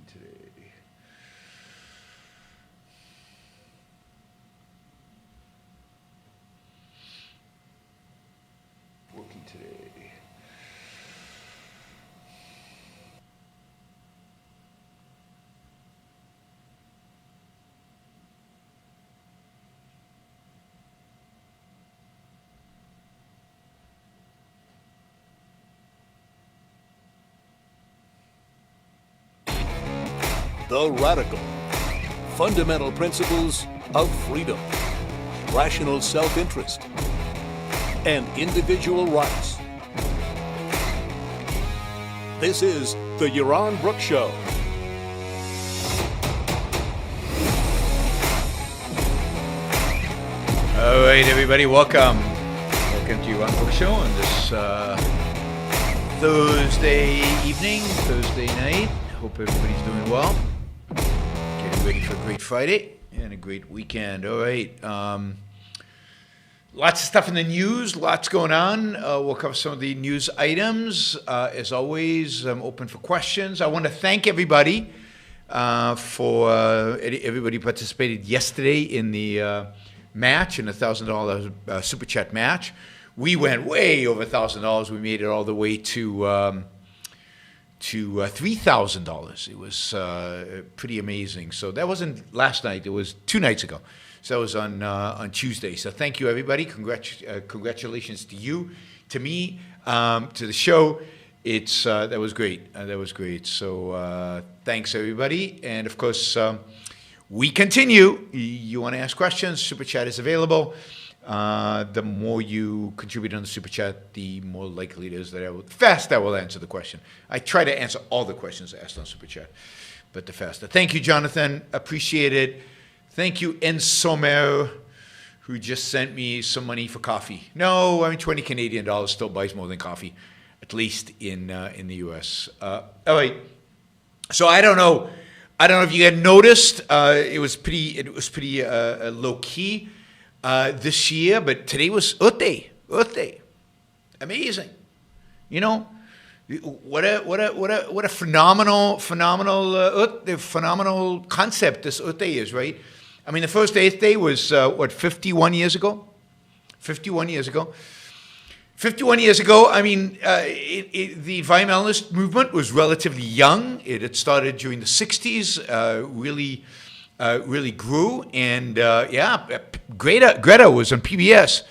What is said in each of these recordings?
today. Working today. The Radical. Fundamental principles of freedom, rational self-interest, and individual rights. This is the Yaron Brook Show. All right, everybody, welcome. Welcome to Yaron Brook Show on this Thursday evening, Thursday night. Hope everybody's doing well. Getting ready for a great Friday and a great weekend. All right. Lots of stuff in the news, lots going on. We'll cover some of the news items. As always, I'm open for questions. I want to thank everybody for everybody participated yesterday in the match, in the $1,000 Super Chat match. We went way over $1,000. We made it all the way to $3,000. It was pretty amazing. So that wasn't last night. It was 2 nights ago. So that was on Tuesday. So thank you, everybody. Congratulations to you, to me, to the show. That was great. That was great. So thanks, everybody. And, of course, we continue. You want to ask questions? Super Chat is available. The more you contribute on the Super Chat, the more likely it is that I will answer the question. I try to answer all the questions asked on Super Chat, but the faster. Thank you, Jonathan. Appreciate it. Thank you, En Sommer, who just sent me some money for coffee. No, I mean, 20 Canadian dollars still buys more than coffee, at least in the U.S. All right. So I don't know if you had noticed. It was pretty low key. This year, but today was Earth Day. Amazing. You know, what a phenomenal concept this Earth Day is, right? I mean, the first Earth Day was 51 years ago. 51 years ago. I mean, the environmentalist movement was relatively young. It had started during the 60s, really grew, and Greta was on PBS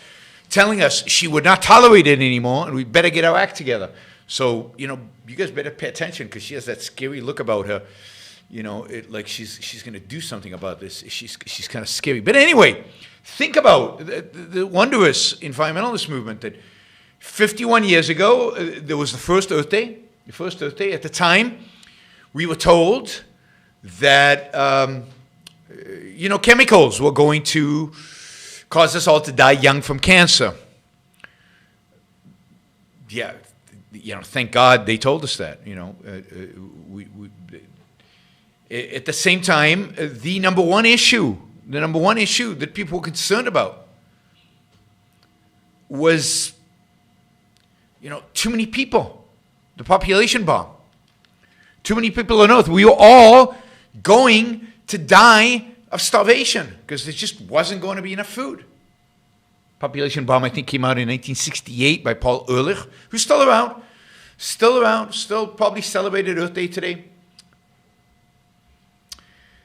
telling us she would not tolerate it anymore, and we better get our act together. So, you know, you guys better pay attention because she has that scary look about her. You know, like she's going to do something about this. She's kind of scary. But anyway, think about the wondrous environmentalist movement that 51 years ago, there was the first Earth Day. The first Earth Day. At the time, we were told that chemicals were going to cause us all to die young from cancer. Yeah, thank God they told us that. At the same time, the number one issue that people were concerned about was, too many people, the population bomb. Too many people on Earth. We were all going to die of starvation because there just wasn't going to be enough food. Population bomb, I think, came out in 1968 by Paul Ehrlich, who's still around, still probably celebrated Earth Day today.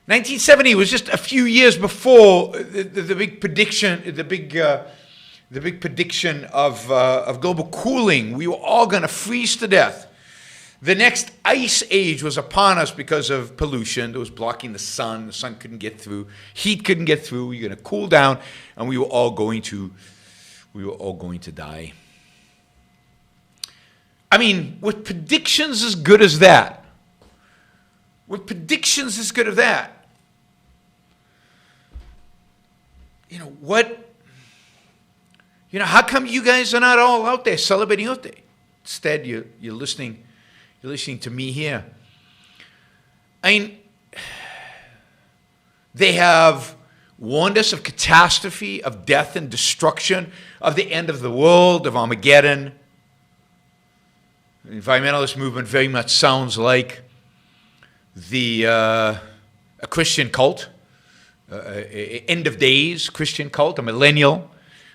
1970 was just a few years before the big prediction, the big prediction of global cooling. We were all going to freeze to death. The next ice age was upon us because of pollution that was blocking the sun. The sun couldn't get through. Heat couldn't get through. We were going to cool down, and we were all going to die. I mean, with predictions as good as that, how come you guys are not all out there celebrating Earth Day? Instead, you're listening to me here. I mean, they have warned us of catastrophe, of death and destruction, of the end of the world, of Armageddon. The environmentalist movement very much sounds like a Christian cult, end of days Christian cult, a millennial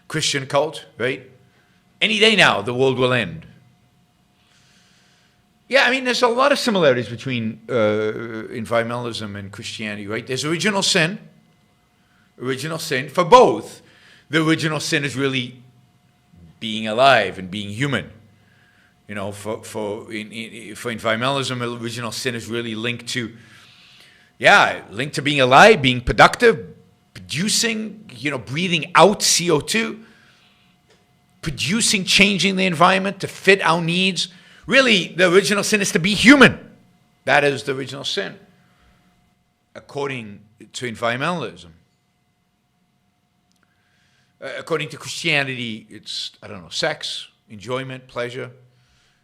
Christian cult, right? Any day now, the world will end. Yeah, I mean, there's a lot of similarities between environmentalism and Christianity, right? There's original sin. Original sin. For both, the original sin is really being alive and being human. You know, for environmentalism, original sin is really linked to being alive, being productive, producing, breathing out CO2, producing, changing the environment to fit our needs. Really, the original sin is to be human. That is the original sin, according to environmentalism. According to Christianity, it's, sex, enjoyment, pleasure,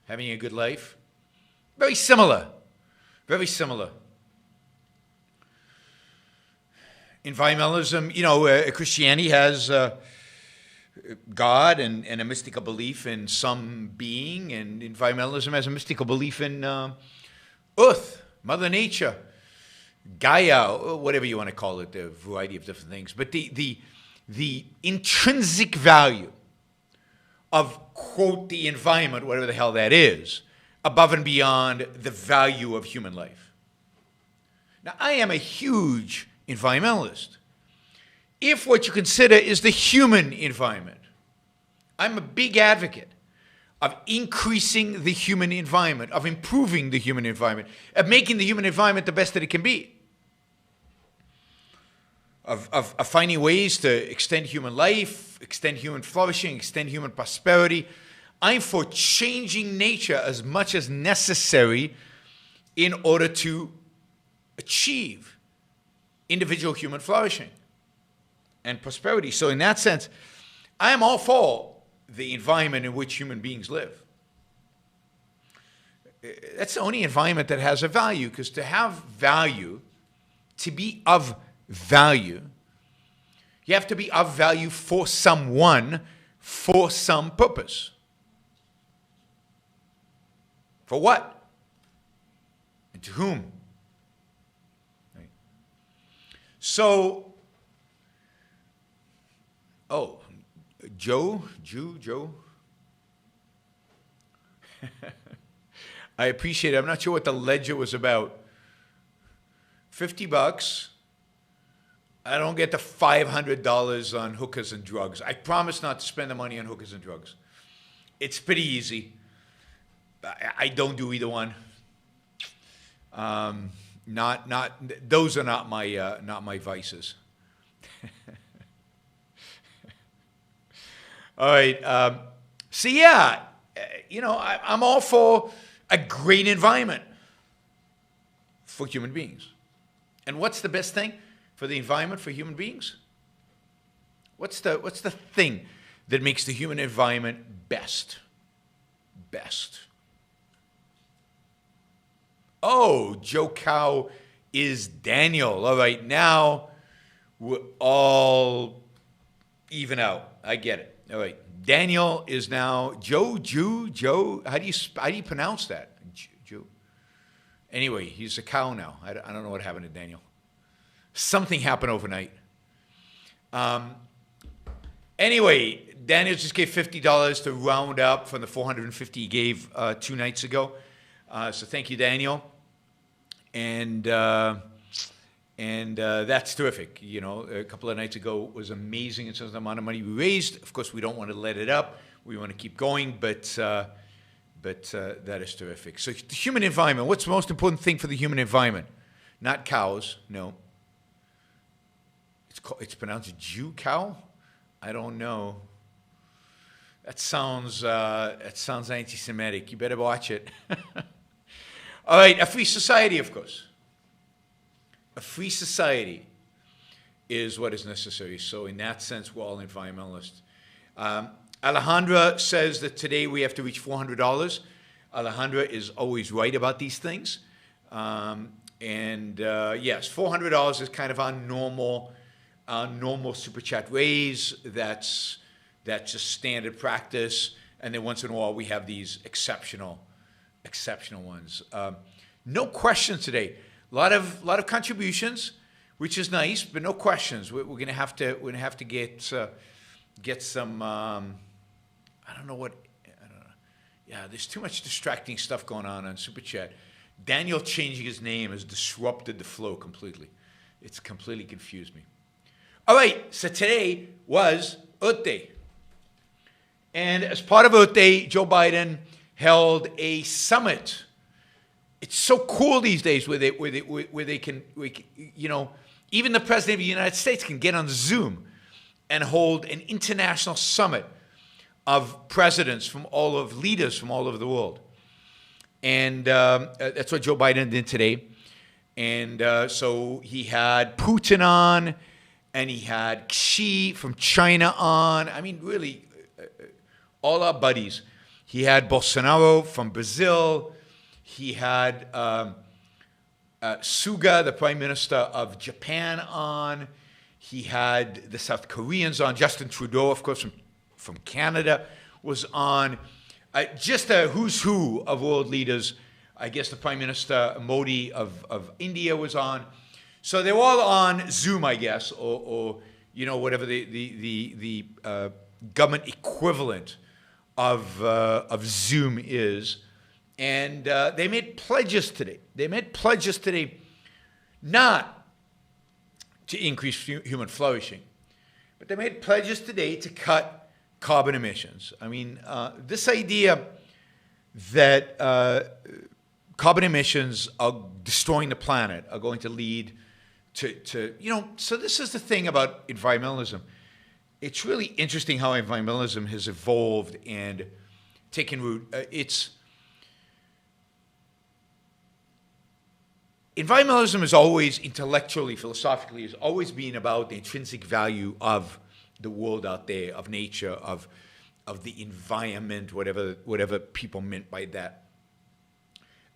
having a good life. Very similar. Very similar. Environmentalism, Christianity has God and a mystical belief in some being, and environmentalism has a mystical belief in Earth, Mother Nature, Gaia, whatever you want to call it, a variety of different things. But the intrinsic value of, quote, the environment, whatever the hell that is, above and beyond the value of human life. Now, I am a huge environmentalist. If what you consider is the human environment, I'm a big advocate of increasing the human environment, of improving the human environment, of making the human environment the best that it can be, of finding ways to extend human life, extend human flourishing, extend human prosperity. I'm for changing nature as much as necessary in order to achieve individual human flourishing and prosperity. So in that sense, I am all for the environment in which human beings live. That's the only environment that has a value, because to have value, to be of value, you have to be of value for someone, for some purpose. For what? And to whom? Right. So, Joe. I appreciate it. I'm not sure what the ledger was about. $50. I don't get the $500 on hookers and drugs. I promise not to spend the money on hookers and drugs. It's pretty easy. I don't do either one. Those are not my vices. All right. I'm all for a great environment for human beings. And what's the best thing for the environment for human beings? What's the thing that makes the human environment best? Best. Oh, Joe Cow is Daniel. All right, now we're all even out. I get it. All right, Daniel is now Joe. How do you pronounce that? Joe. Anyway, he's a cow now. I don't know what happened to Daniel. Something happened overnight. Anyway, Daniel just gave $50 to round up from the $450 he gave 2 nights ago. So thank you, Daniel. And that's terrific. A couple of nights ago was amazing in terms of the amount of money we raised. Of course, we don't want to let it up. We want to keep going, but that is terrific. So the human environment, what's the most important thing for the human environment? Not cows, no. It's pronounced Jew cow? I don't know. That sounds anti-Semitic. You better watch it. All right, a free society, of course. A free society is what is necessary. So in that sense, we're all environmentalists. Alejandra says that today we have to reach $400. Alejandra is always right about these things. Yes, $400 is kind of our normal Super Chat raise. That's just standard practice. And then once in a while, we have these exceptional ones. No questions today. lot of contributions, which is nice, but no questions. We're gonna have to get some. I don't know what. I don't know. Yeah, there's too much distracting stuff going on Super Chat. Daniel changing his name has disrupted the flow completely. It's completely confused me. All right, so today was Earth Day. And as part of Earth Day, Joe Biden held a summit. It's so cool these days where they can, even the President of the United States can get on Zoom and hold an international summit of presidents leaders from all over the world. And that's what Joe Biden did today. And so he had Putin on, and he had Xi from China on. I mean, really, all our buddies. He had Bolsonaro from Brazil. He had Suga, the Prime Minister of Japan, on. He had the South Koreans on. Justin Trudeau, of course, from Canada, was on. Just a who's who of world leaders. I guess the Prime Minister Modi of India was on. So they were all on Zoom, I guess, or whatever the government equivalent of Zoom is. And they made pledges today. Not to increase human flourishing, but they made pledges today to cut carbon emissions. I mean, this idea that carbon emissions are destroying the planet are going to lead to so this is the thing about environmentalism. It's really interesting how environmentalism has evolved and taken root. Environmentalism is always intellectually, philosophically, has always been about the intrinsic value of the world out there, of nature, of the environment, whatever people meant by that.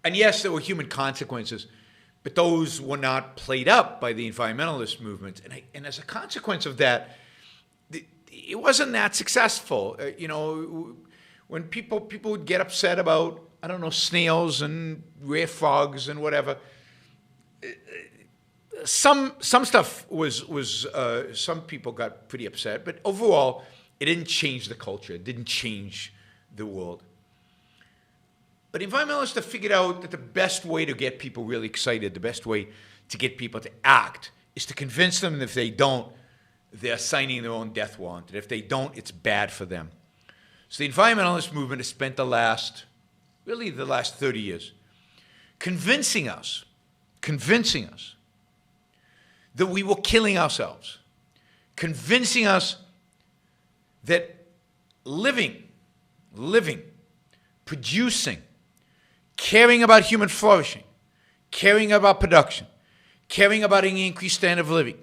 And yes, there were human consequences, but those were not played up by the environmentalist movement. And as a consequence of that, it wasn't that successful. When people would get upset about, I don't know, snails and rare frogs and whatever, some stuff was some people got pretty upset, but overall, it didn't change the culture. It didn't change the world. But environmentalists have figured out that the best way to get people really excited, the best way to get people to act, is to convince them that if they don't, they're signing their own death warrant. And if they don't, it's bad for them. So the environmentalist movement has spent the last 30 years, convincing us that we were killing ourselves, convincing us that living, producing, caring about human flourishing, caring about production, caring about an increased standard of living,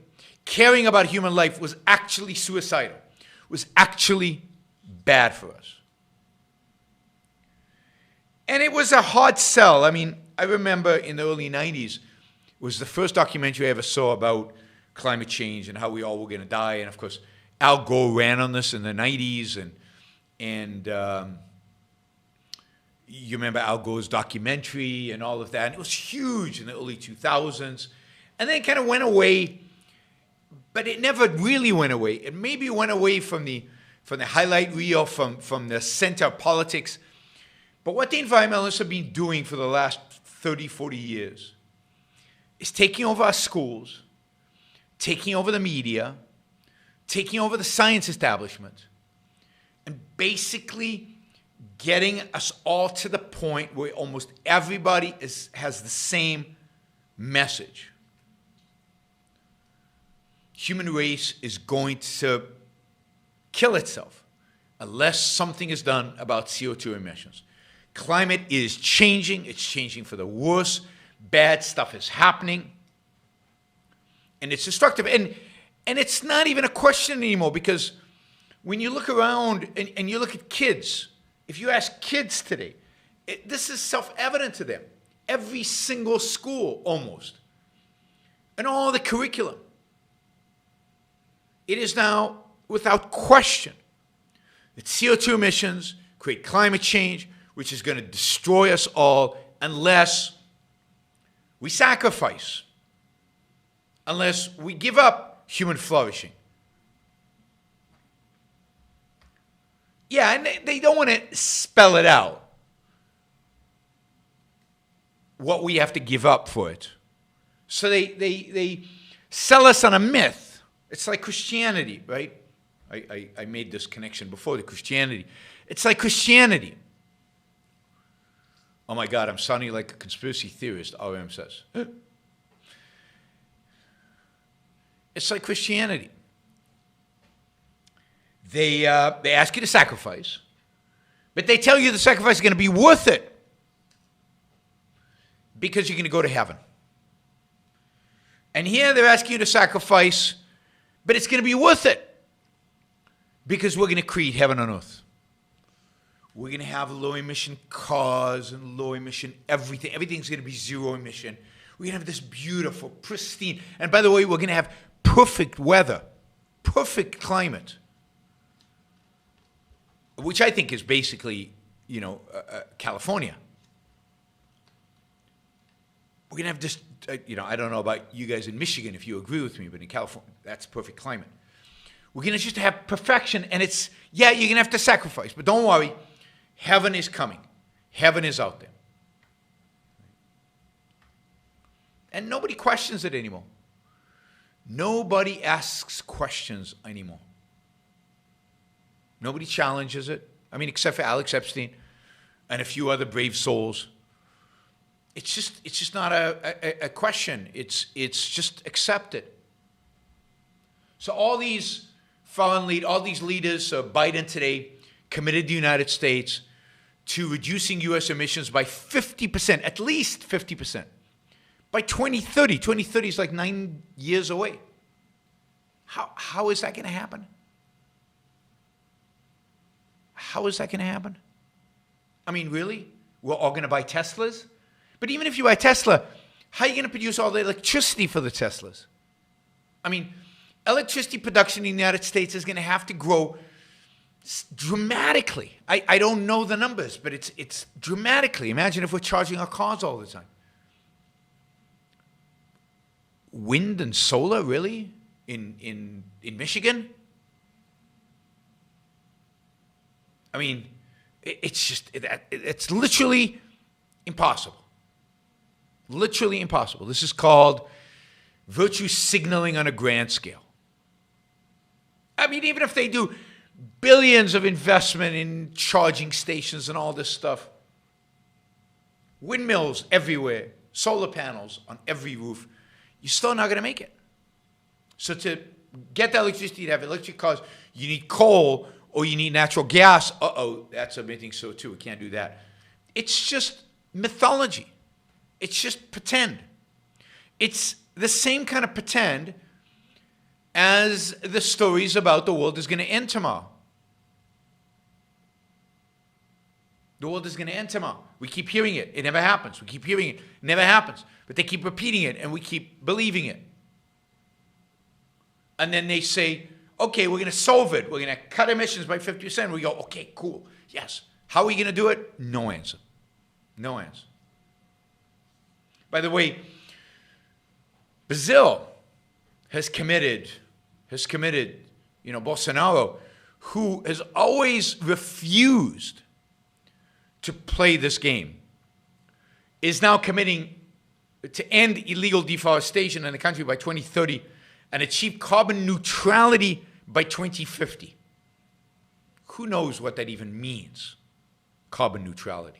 caring about human life was actually suicidal, was actually bad for us. And it was a hard sell. I mean, I remember in the early 90s, it was the first documentary I ever saw about climate change and how we all were going to die. And of course, Al Gore ran on this in the 90s. And you remember Al Gore's documentary and all of that. And it was huge in the early 2000s. And then it kind of went away, but it never really went away. It maybe went away from the highlight reel, from the center of politics. But what the environmentalists have been doing for the last 30, 40 years is taking over our schools, taking over the media, taking over the science establishment, and basically getting us all to the point where almost everybody has the same message. Human race is going to kill itself unless something is done about CO2 emissions. Climate is changing. It's changing for the worse. Bad stuff is happening. And it's destructive. And it's not even a question anymore, because when you look around and you look at kids, if you ask kids today, this is self-evident to them. Every single school, almost, and all the curriculum, it is now without question that CO2 emissions create climate change, which is going to destroy us all unless We sacrifice unless we give up human flourishing. Yeah, and they don't want to spell it out, what we have to give up for it. So they sell us on a myth. It's like Christianity, right? I made this connection before to Christianity. It's like Christianity. Oh my God, I'm sounding like a conspiracy theorist, RM says. It's like Christianity. They ask you to sacrifice, but they tell you the sacrifice is going to be worth it because you're going to go to heaven. And here they're asking you to sacrifice, but it's going to be worth it because we're going to create heaven on earth. We're going to have low emission cars and low emission everything. Everything's going to be zero emission. We're going to have this beautiful, pristine, and by the way, we're going to have perfect weather, perfect climate, which I think is basically, California. We're going to have this, I don't know about you guys in Michigan if you agree with me, but in California, that's perfect climate. We're going to just have perfection, and you're going to have to sacrifice, but don't worry, heaven is coming. Heaven is out there. And nobody questions it anymore. Nobody asks questions anymore. Nobody challenges it. I mean, except for Alex Epstein and a few other brave souls. It's just not a question. It's just accepted. So all these all these leaders, Biden today, committed the United States to reducing U.S. emissions by 50%, at least 50%, by 2030. 2030 is like 9 years away. How is that going to happen? How is that going to happen? I mean, really? We're all going to buy Teslas? But even if you buy Tesla, how are you going to produce all the electricity for the Teslas? I mean, electricity production in the United States is going to have to grow dramatically. I don't know the numbers, but it's dramatically. Imagine if we're charging our cars all the time. Wind and solar, really? In Michigan? I mean, it's literally impossible. Literally impossible. This is called virtue signaling on a grand scale. I mean, even if they do billions of investment in charging stations and all this stuff, windmills everywhere, solar panels on every roof, you're still not going to make it. So to get the electricity, to have electric cars, you need coal or you need natural gas. That's emitting CO2. We can't do that. It's just mythology. It's just pretend. It's the same kind of pretend as the stories about the world is going to end tomorrow. The world is going to end tomorrow. We keep hearing it. It never happens. We keep hearing it. It never happens. But they keep repeating it, and we keep believing it. And then they say, okay, we're going to solve it. We're going to cut emissions by 50%. We go, okay, cool. Yes. How are we going to do it? No answer. No answer. By the way, Brazil has committed, Bolsonaro, who has always refused to play this game, is now committing to end illegal deforestation in the country by 2030 and achieve carbon neutrality by 2050. Who knows what that even means, carbon neutrality?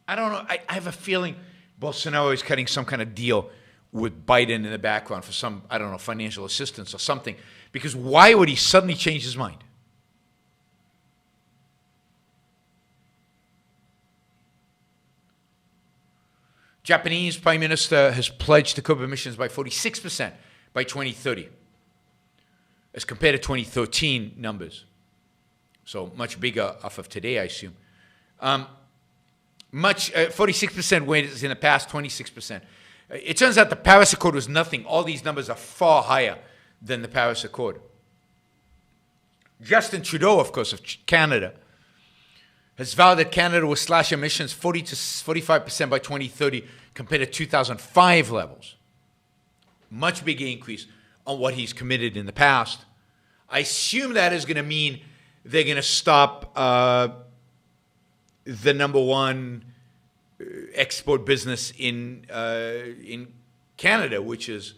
I don't know. I have a feeling Bolsonaro is cutting some kind of deal with Biden in the background for some, financial assistance or something. Because why would he suddenly change his mind? Japanese Prime Minister has pledged to curb emissions by 46% by 2030, as compared to 2013 numbers. So much bigger off of today, I assume. 46% whereas in the past 26%. It turns out the Paris Accord was nothing. All these numbers are far higher than the Paris Accord. Justin Trudeau, of course, of Canada, has vowed that Canada will slash emissions 40 to 45% by 2030 compared to 2005 levels. Much bigger increase on what he's committed in the past. I assume that is going to mean they're going to stop the number one export business in Canada, which is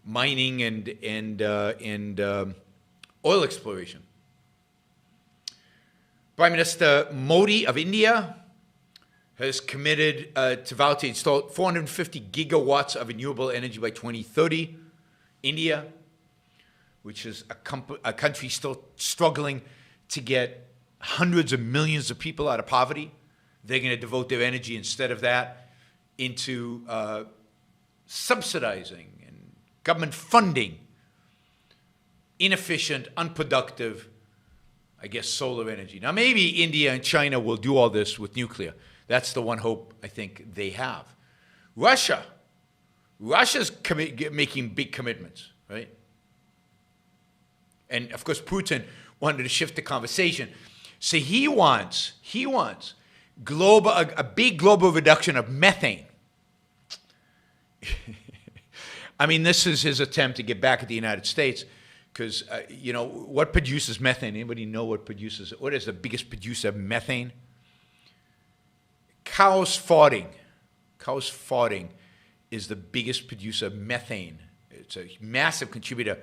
mining and oil exploration. Prime Minister Modi of India has committed to vow to install 450 gigawatts of renewable energy by 2030. India, which is a country still struggling to get hundreds of millions of people out of poverty, they're going to devote their energy instead of that into subsidizing and government funding inefficient, unproductive, I guess, solar energy. Now, maybe India and China will do all this with nuclear. That's the one hope I think they have. Russia's making big commitments, right? And of course, Putin wanted to shift the conversation. So he wants a big global reduction of methane. I mean, this is his attempt to get back at the United States because, what produces methane? Anybody know what is the biggest producer of methane? Cows farting. Cows farting is the biggest producer of methane. It's a massive contributor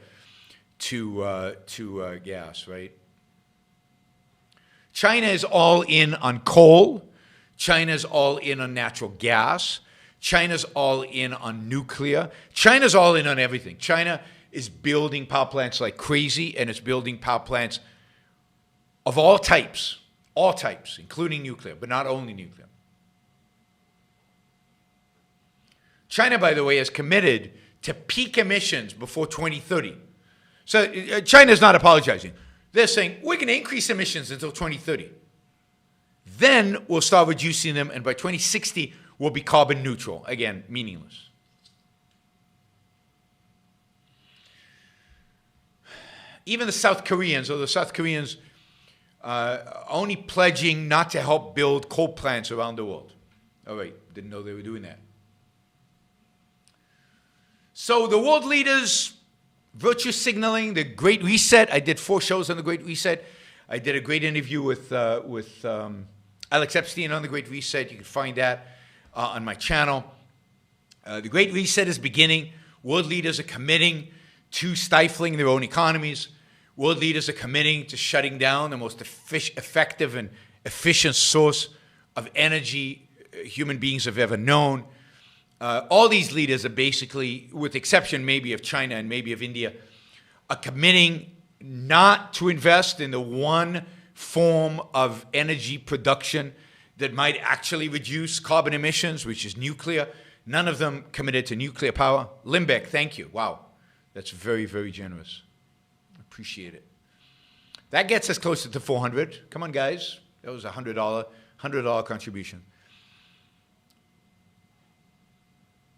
to gas, right? China is all in on coal. China's all in on natural gas. China's all in on nuclear. China's all in on everything. China is building power plants like crazy, and it's building power plants of all types, including nuclear, but not only nuclear. China, by the way, has committed to peak emissions before 2030. So China's not apologizing. They're saying, we're going to increase emissions until 2030. Then we'll start reducing them, and by 2060, we'll be carbon neutral. Again, meaningless. Even the South Koreans, only pledging not to help build coal plants around the world. All right, didn't know they were doing that. So the world leaders, virtue signaling, the Great Reset. I did 4 shows on the Great Reset. I did a great interview with Alex Epstein on the Great Reset. You can find that on my channel. The Great Reset is beginning. World leaders are committing to stifling their own economies. World leaders are committing to shutting down the most effective and efficient source of energy human beings have ever known. All these leaders are basically, with the exception maybe of China and maybe of India, are committing not to invest in the one form of energy production that might actually reduce carbon emissions, which is nuclear. None of them committed to nuclear power. Limbeck, thank you. Wow, that's very, very generous. Appreciate it. That gets us closer to 400. Come on, guys. That was a $100 contribution.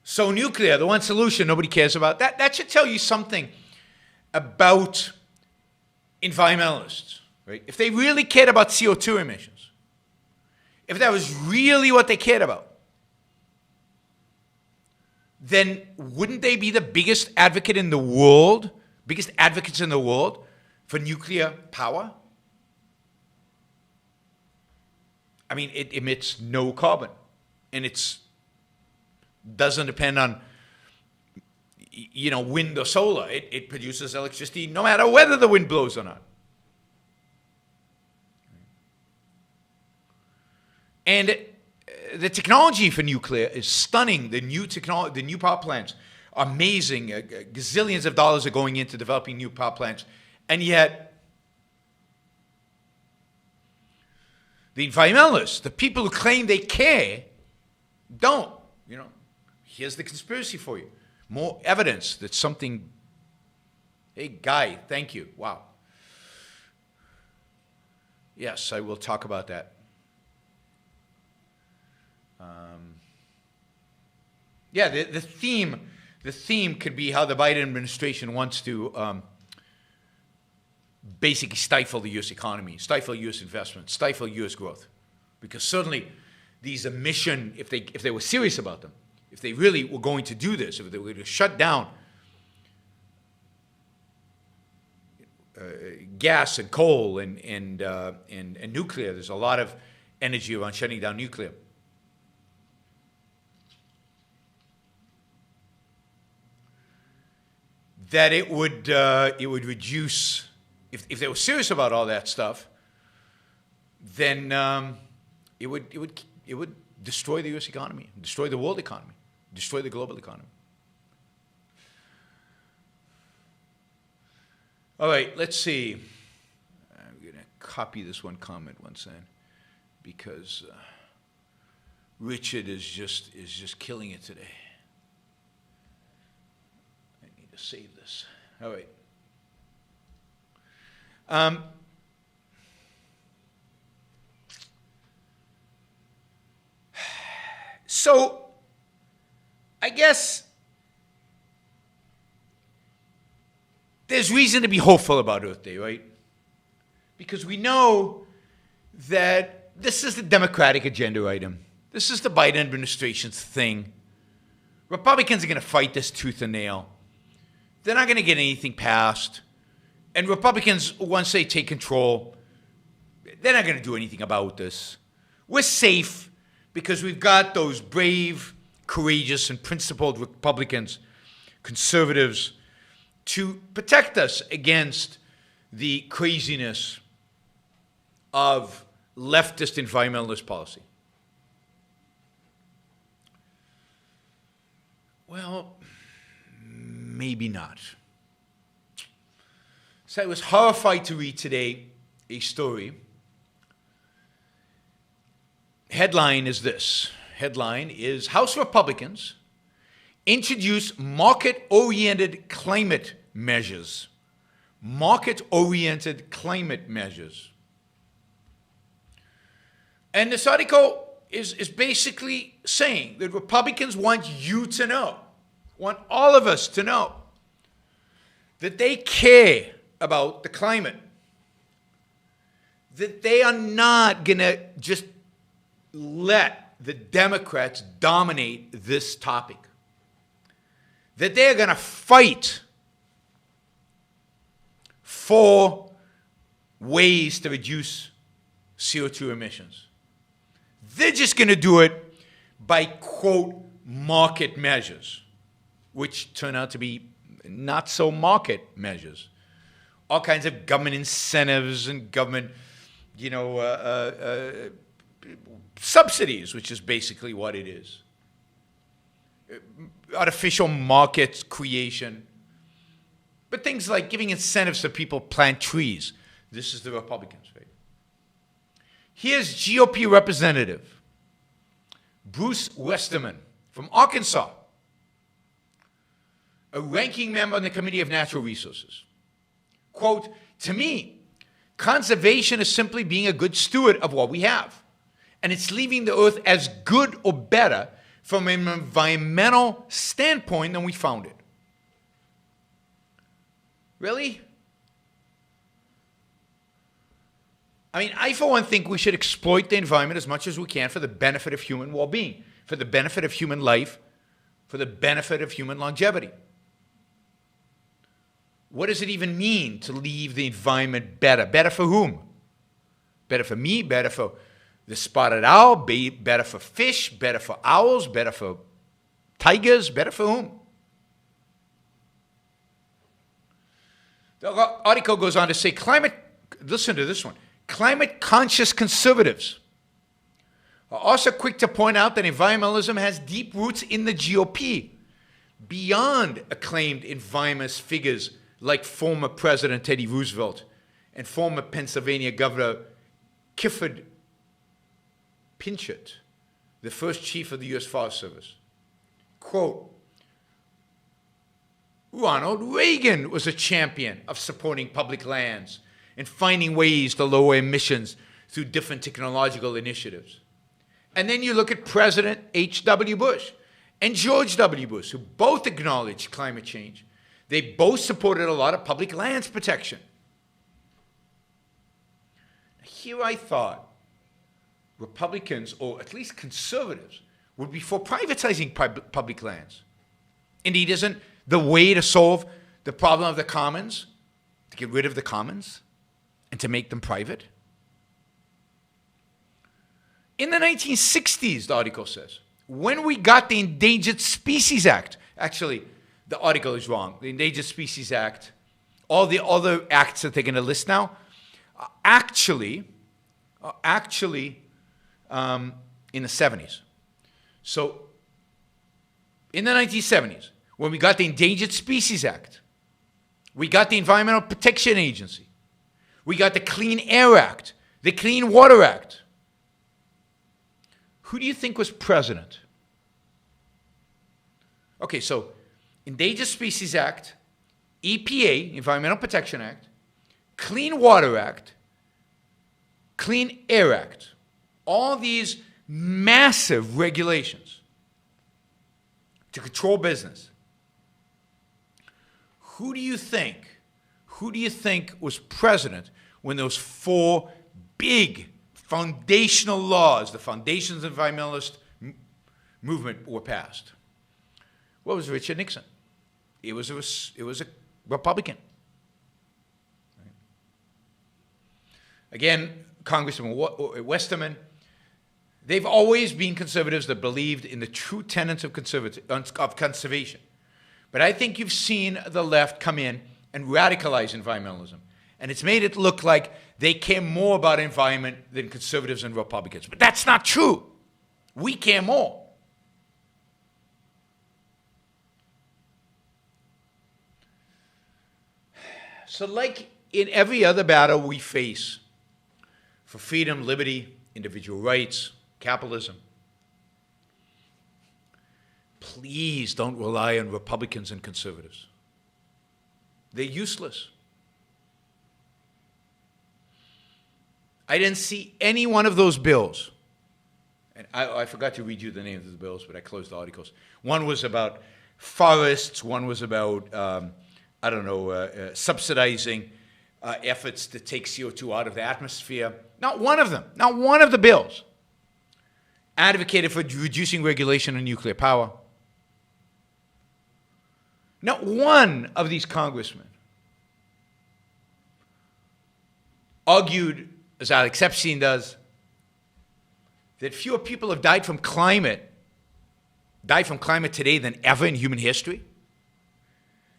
So nuclear, the one solution nobody cares about. That should tell you something about environmentalists, right? If they really cared about CO2 emissions, if that was really what they cared about, then wouldn't they be the biggest advocates in the world for nuclear power? I mean, it emits no carbon, and it's doesn't depend on, wind or solar. It produces electricity no matter whether the wind blows or not. And the technology for nuclear is stunning. The new power plants are amazing. Gazillions of dollars are going into developing new power plants. And yet, the environmentalists, the people who claim they care, don't. Here's the conspiracy for you. More evidence that something... Hey, Guy, thank you. Wow. Yes, I will talk about that. The theme could be how the Biden administration wants to basically stifle the U.S. economy, stifle U.S. investment, stifle U.S. growth. Because certainly these emission, if they were serious about them, if they really were going to do this, if they were to shut down gas and coal and nuclear, there's a lot of energy around shutting down nuclear. That it would reduce, if they were serious about all that stuff, then it would destroy the U.S. economy, destroy the world economy, destroy the global economy. All right, let's see. I'm going to copy this one comment once then, because Richard is just killing it today. I need to save this. All right. So, I guess there's reason to be hopeful about Earth Day, right? Because we know that this is the Democratic agenda item. This is the Biden administration's thing. Republicans are going to fight this tooth and nail. They're not going to get anything passed. And Republicans, once they take control, they're not going to do anything about this. We're safe because we've got those brave, courageous, and principled Republicans, conservatives, to protect us against the craziness of leftist environmentalist policy. Well, maybe not. So I was horrified to read today a story. Headline is this. Headline is House Republicans introduce market-oriented climate measures. Market-oriented climate measures. And this article is basically saying that Republicans want you to know, want all of us to know, that they care about the climate. That they are not going to just let the Democrats dominate this topic. That they're going to fight for ways to reduce CO2 emissions. They're just going to do it by, quote, market measures, which turn out to be not so market measures. All kinds of government incentives and government, subsidies, which is basically what it is. Artificial market creation. But things like giving incentives to people plant trees. This is the Republicans' right? Here's GOP Representative Bruce Westerman from Arkansas, a ranking member on the Committee of Natural Resources. Quote, to me, conservation is simply being a good steward of what we have. And it's leaving the earth as good or better from an environmental standpoint than we found it. Really? I mean, I for one think we should exploit the environment as much as we can for the benefit of human well-being, for the benefit of human life, for the benefit of human longevity. What does it even mean to leave the environment better? Better for whom? Better for me, better for the spotted owl, better for fish, better for owls, better for tigers, better for whom? The article goes on to say listen to this one, climate-conscious conservatives are also quick to point out that environmentalism has deep roots in the GOP, beyond acclaimed environmentalist figures like former President Teddy Roosevelt and former Pennsylvania Governor Gifford Pinchot, the first chief of the U.S. Forest Service. Quote, Ronald Reagan was a champion of supporting public lands and finding ways to lower emissions through different technological initiatives. And then you look at President H.W. Bush and George W. Bush, who both acknowledged climate change. They both supported a lot of public lands protection. Here I thought Republicans, or at least conservatives, would be for privatizing public lands. Indeed, isn't the way to solve the problem of the commons to get rid of the commons and to make them private? In the 1960s, the article says, when we got the Endangered Species Act, actually, the article is wrong. The Endangered Species Act, all the other acts that they're going to list now, actually in the 70s. So, in the 1970s, when we got the Endangered Species Act, we got the Environmental Protection Agency, we got the Clean Air Act, the Clean Water Act. Who do you think was president? Okay, so Endangered Species Act, EPA, Environmental Protection Act, Clean Water Act, Clean Air Act. All these massive regulations to control business. Who do you think was president when those four big foundational laws, the foundations of the environmentalist movement, were passed? Well, it was Richard Nixon. It was a Republican. Right? Again, Congressman Westerman, they've always been conservatives that believed in the true tenets of conservation. But I think you've seen the left come in and radicalize environmentalism. And it's made it look like they care more about environment than conservatives and Republicans. But that's not true. We care more. So like in every other battle we face for freedom, liberty, individual rights, capitalism, please don't rely on Republicans and conservatives. They're useless. I didn't see any one of those bills. And I forgot to read you the names of the bills, but I closed the articles. One was about forests. One was about, subsidizing efforts to take CO2 out of the atmosphere. Not one of them, not one of the bills advocated for reducing regulation on nuclear power. Not one of these congressmen argued, as Alex Epstein does, that fewer people have died from climate today than ever in human history.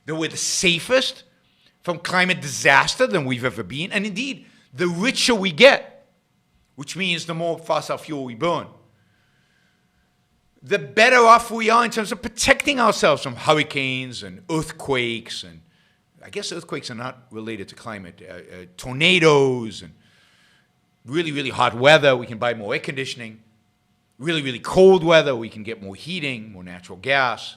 That we're the safest from climate disaster than we've ever been. And indeed, the richer we get, which means the more fossil fuel we burn, the better off we are in terms of protecting ourselves from hurricanes and earthquakes. And I guess earthquakes are not related to climate. Tornadoes and really, really hot weather, we can buy more air conditioning. Really, really cold weather, we can get more heating, more natural gas.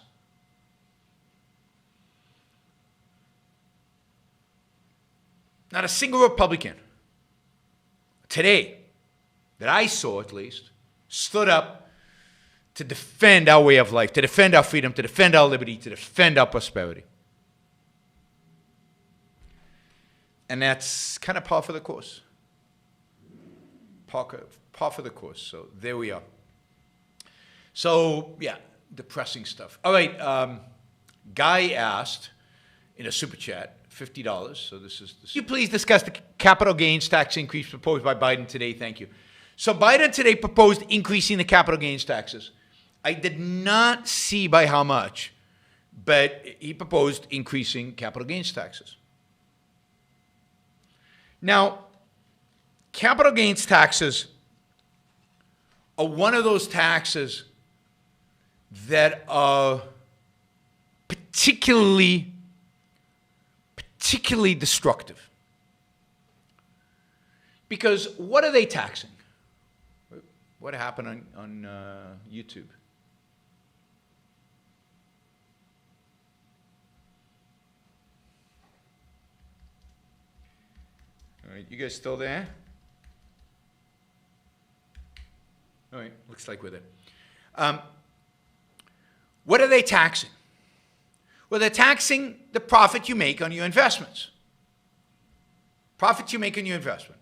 Not a single Republican today, that I saw at least, stood up to defend our way of life, to defend our freedom, to defend our liberty, to defend our prosperity. And that's kind of par for the course. Par for the course. So there we are. So, yeah, depressing stuff. All right, Guy asked in a super chat, $50. So this is. Could you please discuss the capital gains tax increase proposed by Biden today? Thank you. So Biden today proposed increasing the capital gains taxes. I did not see by how much, but he proposed increasing capital gains taxes. Now, capital gains taxes are one of those taxes that are particularly destructive. Because what are they taxing? What happened on YouTube? All right, you guys still there? All right, looks like we're there. What are they taxing? Well, they're taxing the profit you make on your investments. Profit you make on your investment.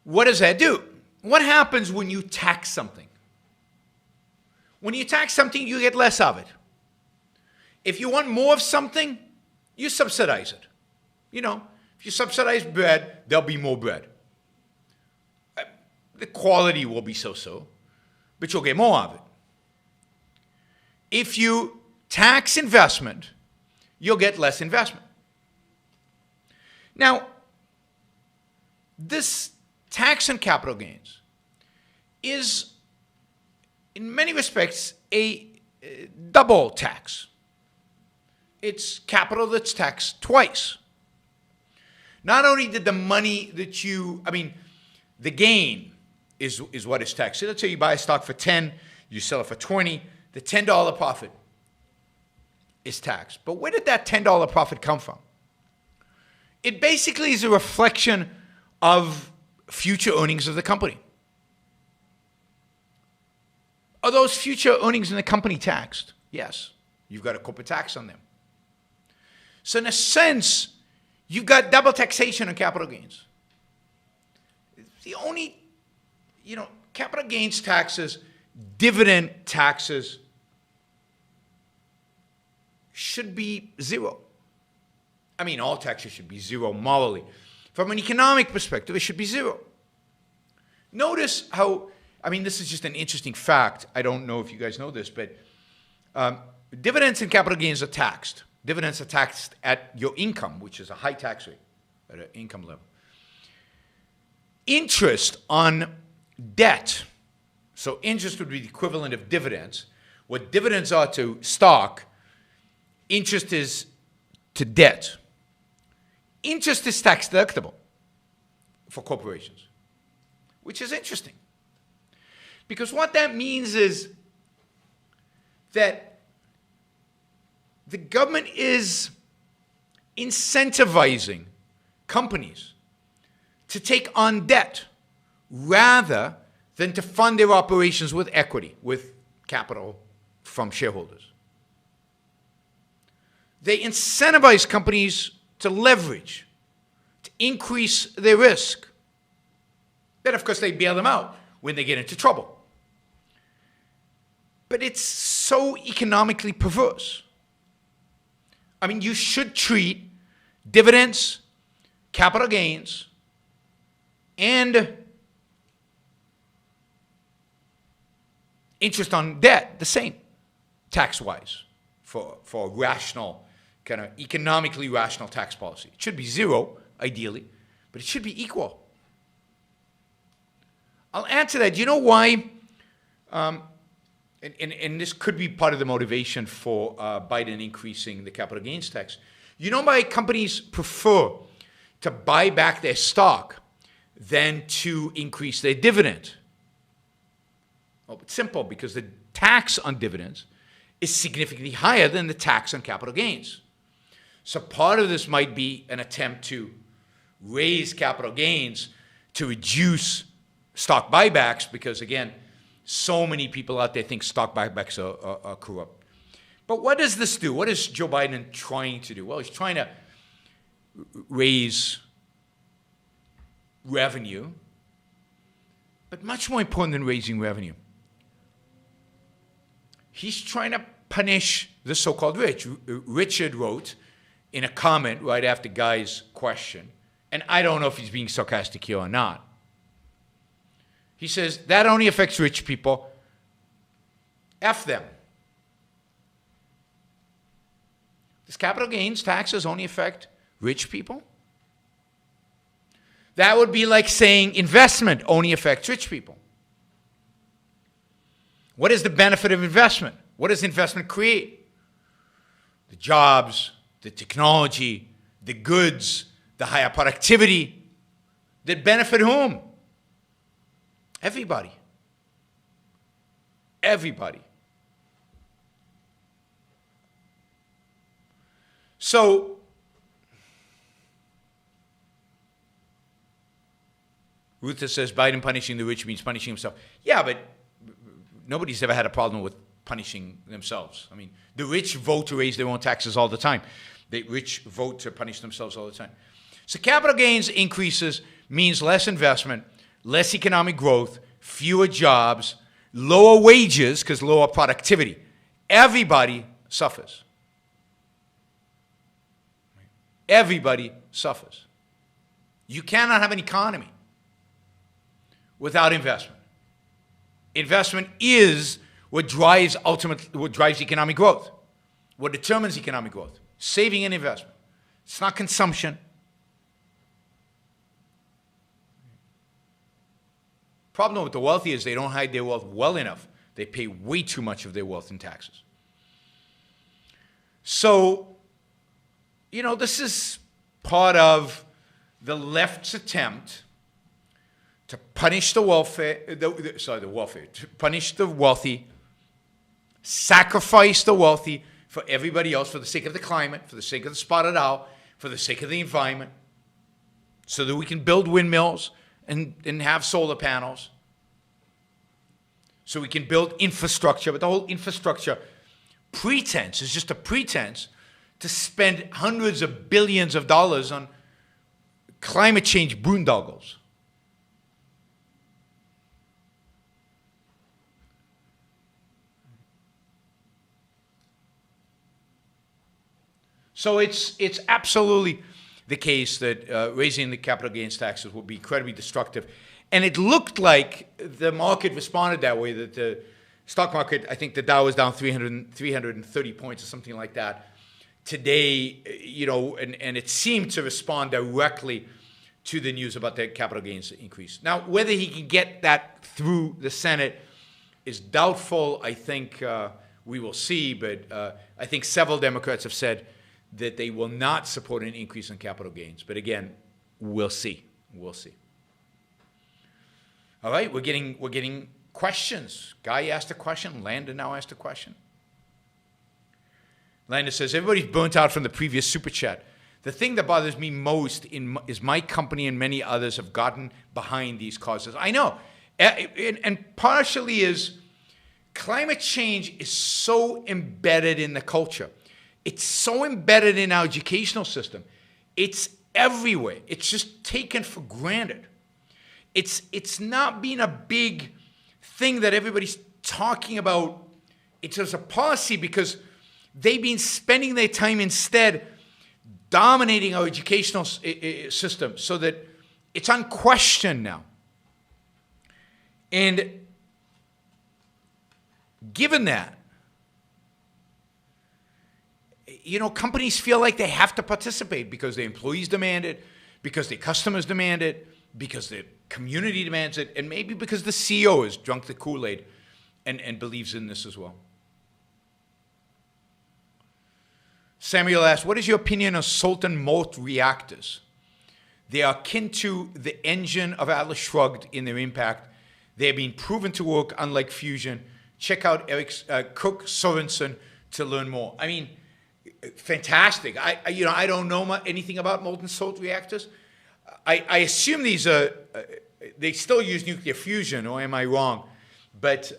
what does that do? What happens when you tax something? When you tax something, you get less of it. If you want more of something, you subsidize it. You know, if you subsidize bread, there'll be more bread. The quality will be so-so, but you'll get more of it. If you tax investment, you'll get less investment. Now, this tax on capital gains is, in many respects, a double tax. It's capital that's taxed twice. Not only did the money that the gain is what is taxed. So let's say you buy a stock for 10, you sell it for 20, the $10 profit is taxed. But where did that $10 profit come from? It basically is a reflection of future earnings of the company. Are those future earnings in the company taxed? Yes. You've got a corporate tax on them. So in a sense, you've got double taxation on capital gains. The only, capital gains taxes, dividend taxes should be zero. I mean, all taxes should be zero morally. From an economic perspective, it should be zero. Notice how, this is just an interesting fact. I don't know if you guys know this, but dividends and capital gains are taxed. Dividends are taxed at your income, which is a high tax rate at an income level. Interest on debt, so interest would be the equivalent of dividends. What dividends are to stock, interest is to debt. Interest is tax deductible for corporations, which is interesting. Because what that means is that the government is incentivizing companies to take on debt rather than to fund their operations with equity, with capital from shareholders. They incentivize companies to leverage, to increase their risk. Then, of course, they bail them out when they get into trouble. But it's so economically perverse. You should treat dividends, capital gains, and interest on debt the same, tax-wise, for a rational, kind of economically rational tax policy. It should be zero, ideally, but it should be equal. I'll add to that. Do you know why? And this could be part of the motivation for Biden increasing the capital gains tax. You know why companies prefer to buy back their stock than to increase their dividend? Well, it's simple, because the tax on dividends is significantly higher than the tax on capital gains. So part of this might be an attempt to raise capital gains to reduce stock buybacks, because, again, so many people out there think stock buybacks are corrupt. But what does this do? What is Joe Biden trying to do? Well, he's trying to raise revenue, but much more important than raising revenue, he's trying to punish the so-called rich. Richard wrote in a comment right after Guy's question, and I don't know if he's being sarcastic here or not. He says, that only affects rich people. F them. Does capital gains taxes only affect rich people? That would be like saying investment only affects rich people. What is the benefit of investment? What does investment create? The jobs, the technology, the goods, the higher productivity that benefit whom? Everybody. Everybody. So, Ruther says Biden punishing the rich means punishing himself. Yeah, but nobody's ever had a problem with punishing themselves. The rich vote to raise their own taxes all the time. The rich vote to punish themselves all the time. So capital gains increases means less investment, less economic growth, fewer jobs, lower wages because lower productivity. Everybody suffers. Everybody suffers. You cannot have an economy without investment. Investment is what drives economic growth, what determines economic growth. Saving and investment. It's not consumption. Problem with the wealthy is they don't hide their wealth well enough. They pay way too much of their wealth in taxes. So, this is part of the left's attempt to punish the punish the wealthy, sacrifice the wealthy for everybody else, for the sake of the climate, for the sake of the spotted owl, for the sake of the environment, so that we can build windmills and have solar panels, so we can build infrastructure. But the whole infrastructure pretense is just a pretense to spend hundreds of billions of dollars on climate change boondoggles. So it's absolutely the case that raising the capital gains taxes will be incredibly destructive. And it looked like the market responded that way, that the stock market, I think the Dow was down 330 points or something like that today, and it seemed to respond directly to the news about the capital gains increase. Now, whether he can get that through the Senate is doubtful. I think we will see, but I think several Democrats have said that they will not support an increase in capital gains. But again, we'll see. We'll see. All right, we're getting questions. Guy asked a question. Landon now asked a question. Landon says, everybody's burnt out from the previous super chat. The thing that bothers me most is my company and many others have gotten behind these causes. I know. And partially is climate change is so embedded in the culture. It's so embedded in our educational system. It's everywhere. It's just taken for granted. It's not been a big thing that everybody's talking about. It's as a policy because they've been spending their time instead dominating our educational system so that it's unquestioned now. And given that, companies feel like they have to participate because their employees demand it, because their customers demand it, because the community demands it, and maybe because the CEO has drunk the Kool-Aid and believes in this as well. Samuel asks, what is your opinion on salt and malt reactors? They are akin to the engine of Atlas Shrugged in their impact. They have been proven to work unlike fusion. Check out Cook Sorensen to learn more. I mean, fantastic. I don't know anything about molten salt reactors. I assume these are, they still use nuclear fusion, or am I wrong? But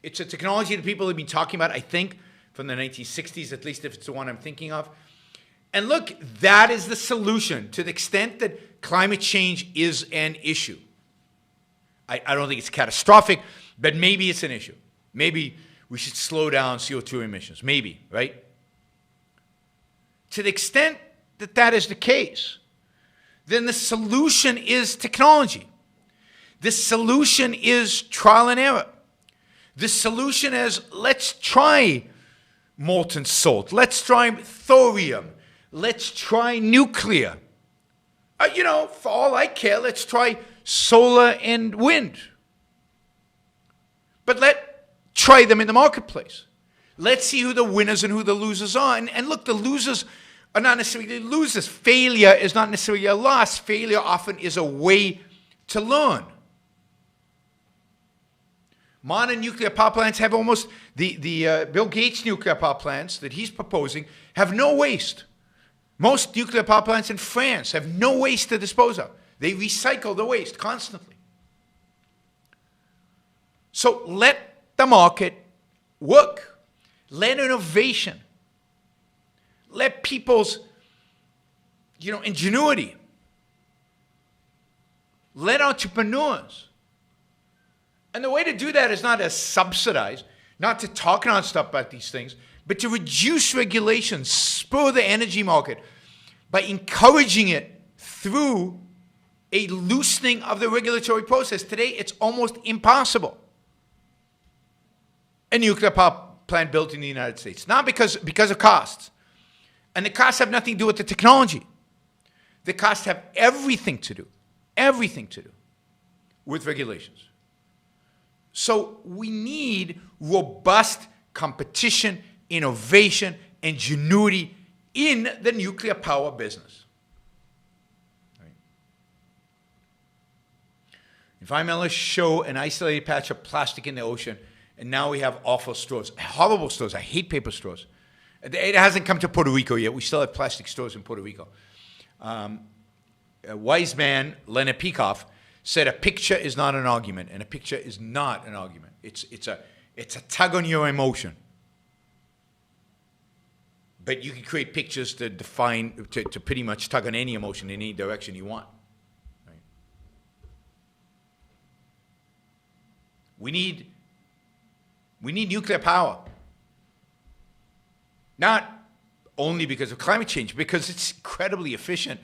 it's a technology that people have been talking about, I think, from the 1960s, at least if it's the one I'm thinking of. And look, that is the solution to the extent that climate change is an issue. I don't think it's catastrophic, but maybe it's an issue. Maybe we should slow down CO2 emissions. Maybe, right? To the extent that that is the case, then the solution is technology. The solution is trial and error. The solution is let's try molten salt. Let's try thorium. Let's try nuclear. For all I care, let's try solar and wind. But let's try them in the marketplace. Let's see who the winners and who the losers are. And look, the losers are not necessarily losers. Failure is not necessarily a loss. Failure often is a way to learn. Modern nuclear power plants have almost, the Bill Gates nuclear power plants that he's proposing have no waste. Most nuclear power plants in France have no waste to dispose of. They recycle the waste constantly. So let the market work. Let innovation. Let people's, ingenuity Let entrepreneurs. And the way to do that is not to subsidize, not to talk nonstop about these things, but to reduce regulations, spur the energy market by encouraging it through a loosening of the regulatory process. Today, it's almost impossible. A nuclear power plant built in the United States, not because of costs. And the costs have nothing to do with the technology. The costs have everything to do with regulations. So we need robust competition, innovation, ingenuity in the nuclear power business. Right. Environmentalists show an isolated patch of plastic in the ocean, and now we have awful straws, horrible straws. I hate paper straws. It hasn't come to Puerto Rico yet. We still have plastic straws in Puerto Rico. A wise man, Leonard Peikoff, said a picture is not an argument, and a picture is not an argument. It's a tug on your emotion. But you can create pictures to define, to pretty much tug on any emotion in any direction you want. Right? We need nuclear power. Not only because of climate change, because it's incredibly efficient,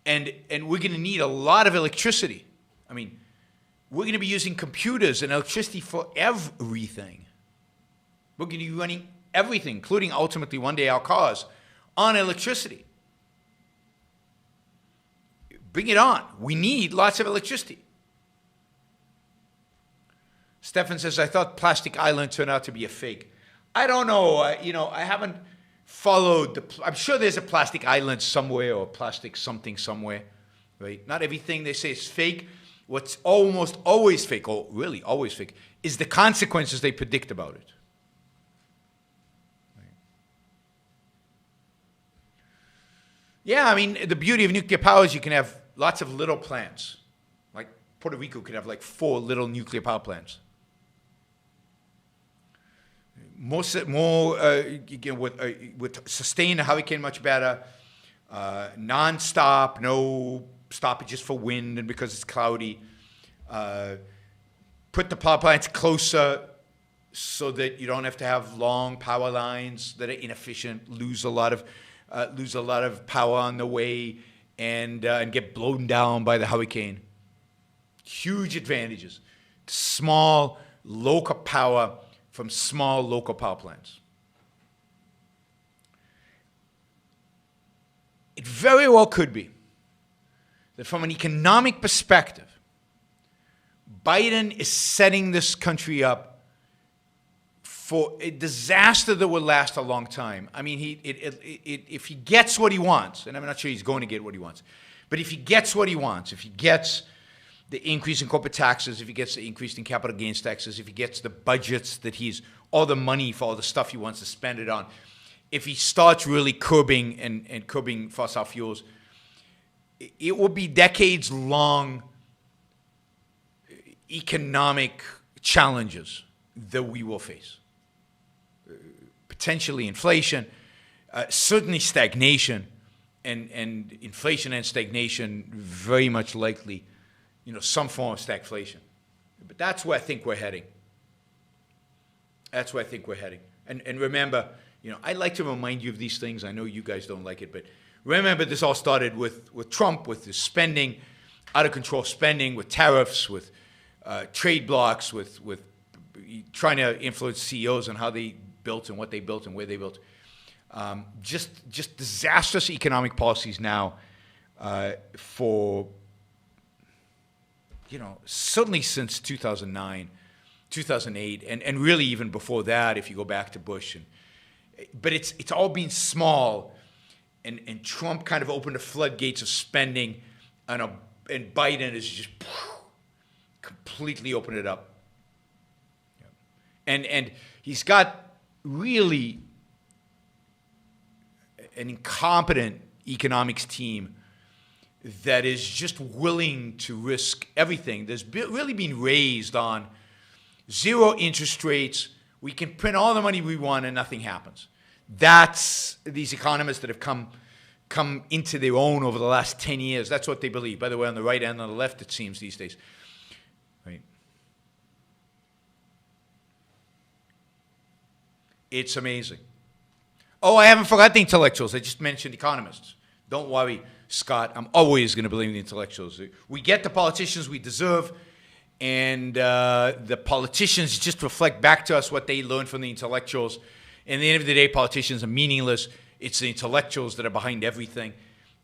and we're going to need a lot of electricity. I mean, we're going to be using computers and electricity for everything. We're going to be running everything, including ultimately one day our cars, on electricity. Bring it on. We need lots of electricity. Stefan says, I thought Plastic Island turned out to be a fake. I don't know. I haven't followed I'm sure there's a Plastic Island somewhere or plastic something somewhere, right? Not everything they say is fake. What's almost always fake, or really always fake, is the consequences they predict about it. Right. Yeah, I mean, the beauty of nuclear power is you can have lots of little plants. Like Puerto Rico could have like 4 little nuclear power plants. Would sustain a hurricane much better, non-stop, no stoppages for wind and because it's cloudy. Put the power plants closer so that you don't have to have long power lines that are inefficient, lose a lot of power on the way, and get blown down by the hurricane. Huge advantages. Small local power from small local power plants. It very well could be that from an economic perspective, Biden is setting this country up for a disaster that will last a long time. I mean, if he gets what he wants, and I'm not sure he's going to get what he wants, but if he gets what he wants, if he gets the increase in corporate taxes, if he gets the increase in capital gains taxes, if he gets the budgets that all the money for all the stuff he wants to spend it on, if he starts really curbing and curbing fossil fuels, it will be decades-long economic challenges that we will face. Potentially inflation, certainly stagnation, and inflation and stagnation very much likely, some form of stagflation. But that's where I think we're heading. That's where I think we're heading. And remember, I like to remind you of these things. I know you guys don't like it, but remember this all started with Trump, with his spending, out of control spending, with tariffs, with trade blocks, with trying to influence CEOs on how they built and what they built and where they built. Just disastrous economic policies now for, certainly since 2009, 2008, and really even before that, if you go back to Bush. But it's all been small, and Trump kind of opened the floodgates of spending, and Biden is just completely opened it up. And he's got really an incompetent economics team that is just willing to risk everything. There's really been raised on zero interest rates. We can print all the money we want and nothing happens. That's these economists that have come come into their own over the last 10 years. That's what they believe. By the way, on the right and on the left, it seems these days. Right? It's amazing. Oh, I haven't forgot the intellectuals. I just mentioned economists. Don't worry, Scott. I'm always going to believe in the intellectuals. We get the politicians we deserve, and the politicians just reflect back to us what they learned from the intellectuals. And at the end of the day, politicians are meaningless. It's the intellectuals that are behind everything.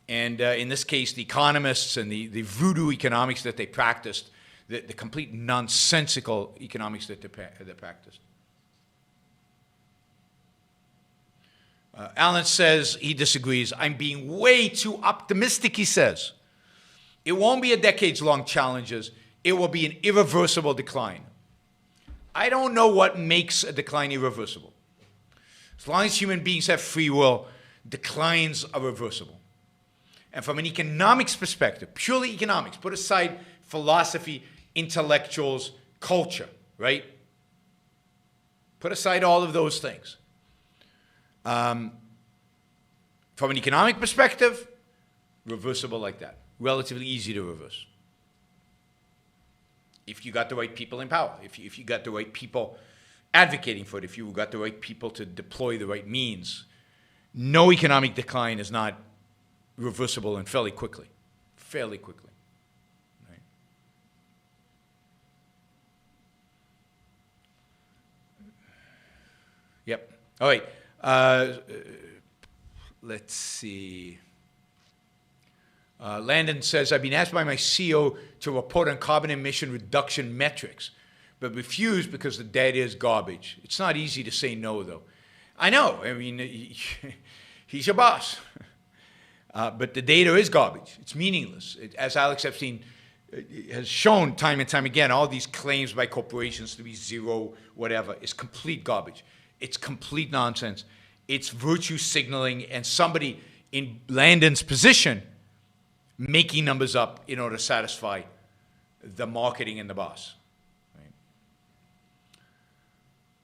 And in this case, the economists and the voodoo economics that they practiced, the complete nonsensical economics that they practiced. Alan says he disagrees. I'm being way too optimistic, he says. It won't be a decades-long challenges. It will be an irreversible decline. I don't know what makes a decline irreversible. As long as human beings have free will, declines are reversible. And from an economics perspective, purely economics, put aside philosophy, intellectuals, culture, right? Put aside all of those things. From an economic perspective, reversible like that. Relatively easy to reverse. If you got the right people in power, if you got the right people advocating for it, if you got the right people to deploy the right means, no economic decline is not reversible and fairly quickly. Fairly quickly. Right? Yep. All right. Let's see. Landon says, I've been asked by my CEO to report on carbon emission reduction metrics, but refused because the data is garbage. It's not easy to say no, though. I know. I mean, he's your boss. But the data is garbage. It's meaningless. As Alex Epstein has shown time and time again, all these claims by corporations to be zero, whatever, is complete garbage. It's complete nonsense. It's virtue signaling and somebody in Landon's position making numbers up in order to satisfy the marketing and the boss. Right?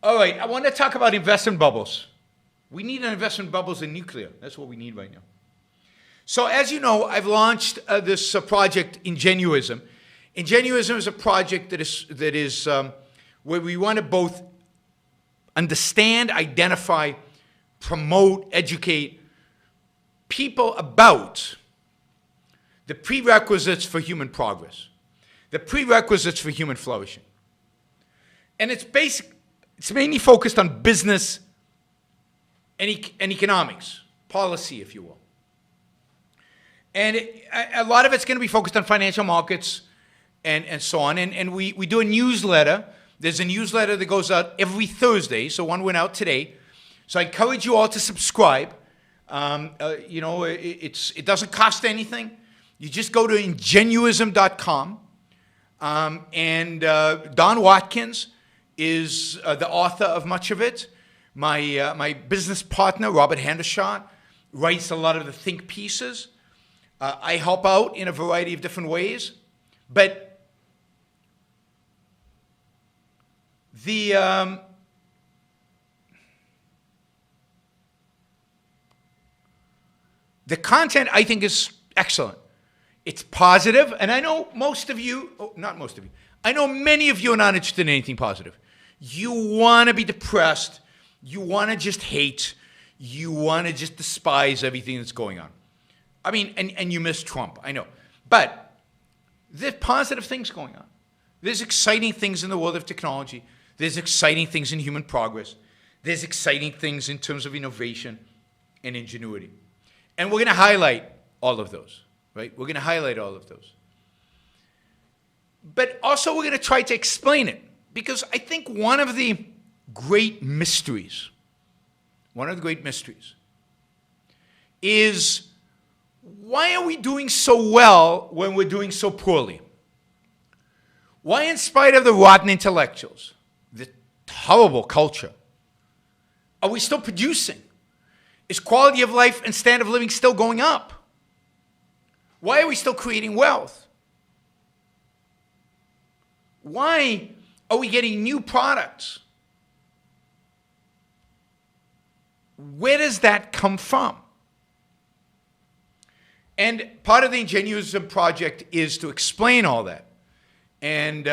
All right, I want to talk about investment bubbles. We need an investment bubbles in nuclear. That's what we need right now. So as you know, I've launched this project, Ingenuism. Ingenuism is a project that is where we want to both understand, identify, promote, educate people about the prerequisites for human progress, the prerequisites for human flourishing. And it's mainly focused on business and economics, policy, if you will. And a lot of it's going to be focused on financial markets and so on. And we do a newsletter. There's a newsletter that goes out every Thursday, so one went out today. So I encourage you all to subscribe. It doesn't cost anything. You just go to ingenuism.com. Don Watkins is the author of much of it. My business partner, Robert Hendershot, writes a lot of the think pieces. I help out in a variety of different ways. But the content, I think, is excellent. It's positive, and I know most of you, not most of you, I know many of you are not interested in anything positive. You want to be depressed. You want to just hate. You want to just despise everything that's going on. I mean, and you miss Trump, I know. But there's positive things going on. There's exciting things in the world of technology. There's exciting things in human progress. There's exciting things in terms of innovation and ingenuity. And we're going to highlight all of those, right? We're going to highlight all of those. But also we're going to try to explain it, because I think one of the great mysteries is, why are we doing so well when we're doing so poorly? Why, in spite of the rotten intellectuals, the horrible culture, are we still producing? Is quality of life and standard of living still going up? Why are we still creating wealth? Why are we getting new products? Where does that come from? And part of the Ingenuism project is to explain all that. And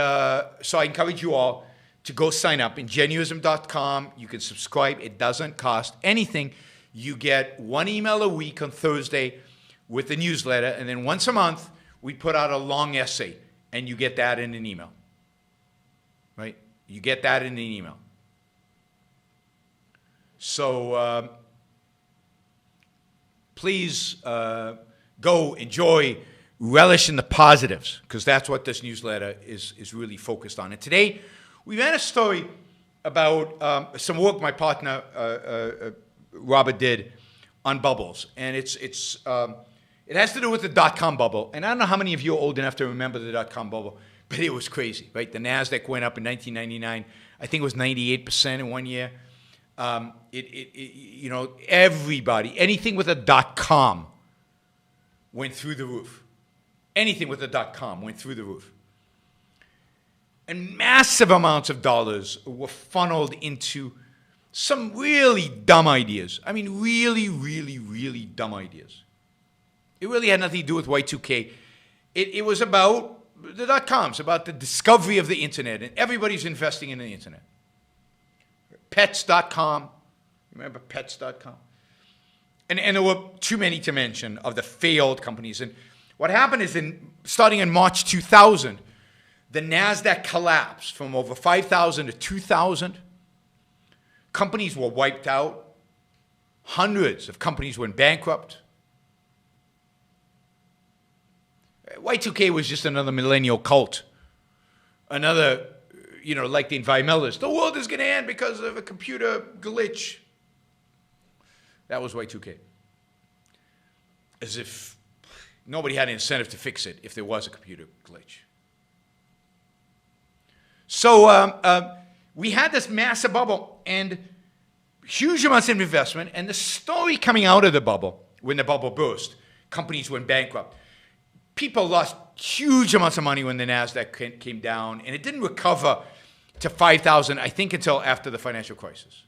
so I encourage you all to go sign up. Ingenuism.com. You can subscribe. It doesn't cost anything. You get one email a week on Thursday with the newsletter. And then once a month, we put out a long essay. And you get that in an email. Right? You get that in an email. So please go enjoy, relish in the positives, because that's what this newsletter is really focused on. And today, we ran a story about some work my partner Robert did on bubbles, and it has to do with the dot-com bubble. And I don't know how many of you are old enough to remember the dot-com bubble, but it was crazy, right? The Nasdaq went up in 1999. I think it was 98% in 1 year. You know, everybody, anything with a dot-com went through the roof. Anything with a dot-com went through the roof. And massive amounts of dollars were funneled into some really dumb ideas. I mean, really, really, really dumb ideas. It really had nothing to do with Y2K. It was about the dot-coms, about the discovery of the internet, and everybody's investing in the internet. Pets.com. Remember Pets.com? And there were too many to mention of the failed companies. And what happened is, starting in March 2000, the NASDAQ collapsed from over 5,000 to 2,000. Companies were wiped out. Hundreds of companies went bankrupt. Y2K was just another millennial cult. Another, you know, like the environmentalists. The world is going to end because of a computer glitch. That was Y2K. As if nobody had an incentive to fix it if there was a computer glitch. So we had this massive bubble and huge amounts of investment. And the story coming out of the bubble, when the bubble burst, companies went bankrupt. People lost huge amounts of money when the NASDAQ came down. And it didn't recover to 5,000, I think, until after the financial crisis.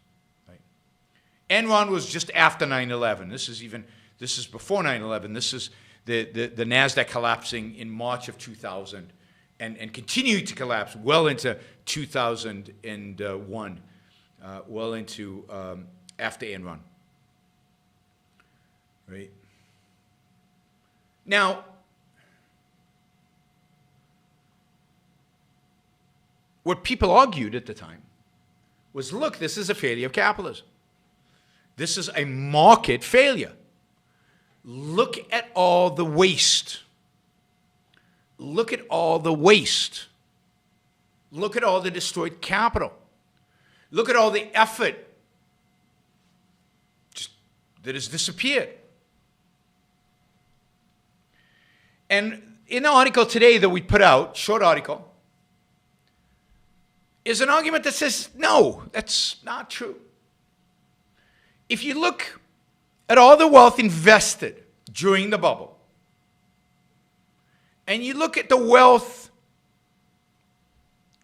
Enron was just after 9/11. This is before 9/11. This is the NASDAQ collapsing in March of 2000 and continued to collapse well into 2001, well into after Enron. Right? Now, what people argued at the time was, look, this is a failure of capitalism. This is a market failure. Look at all the waste. Look at all the waste. Look at all the destroyed capital. Look at all the effort that has disappeared. And in the article today that we put out, short article, is an argument that says, no, that's not true. If you look at all the wealth invested during the bubble, and you look at the wealth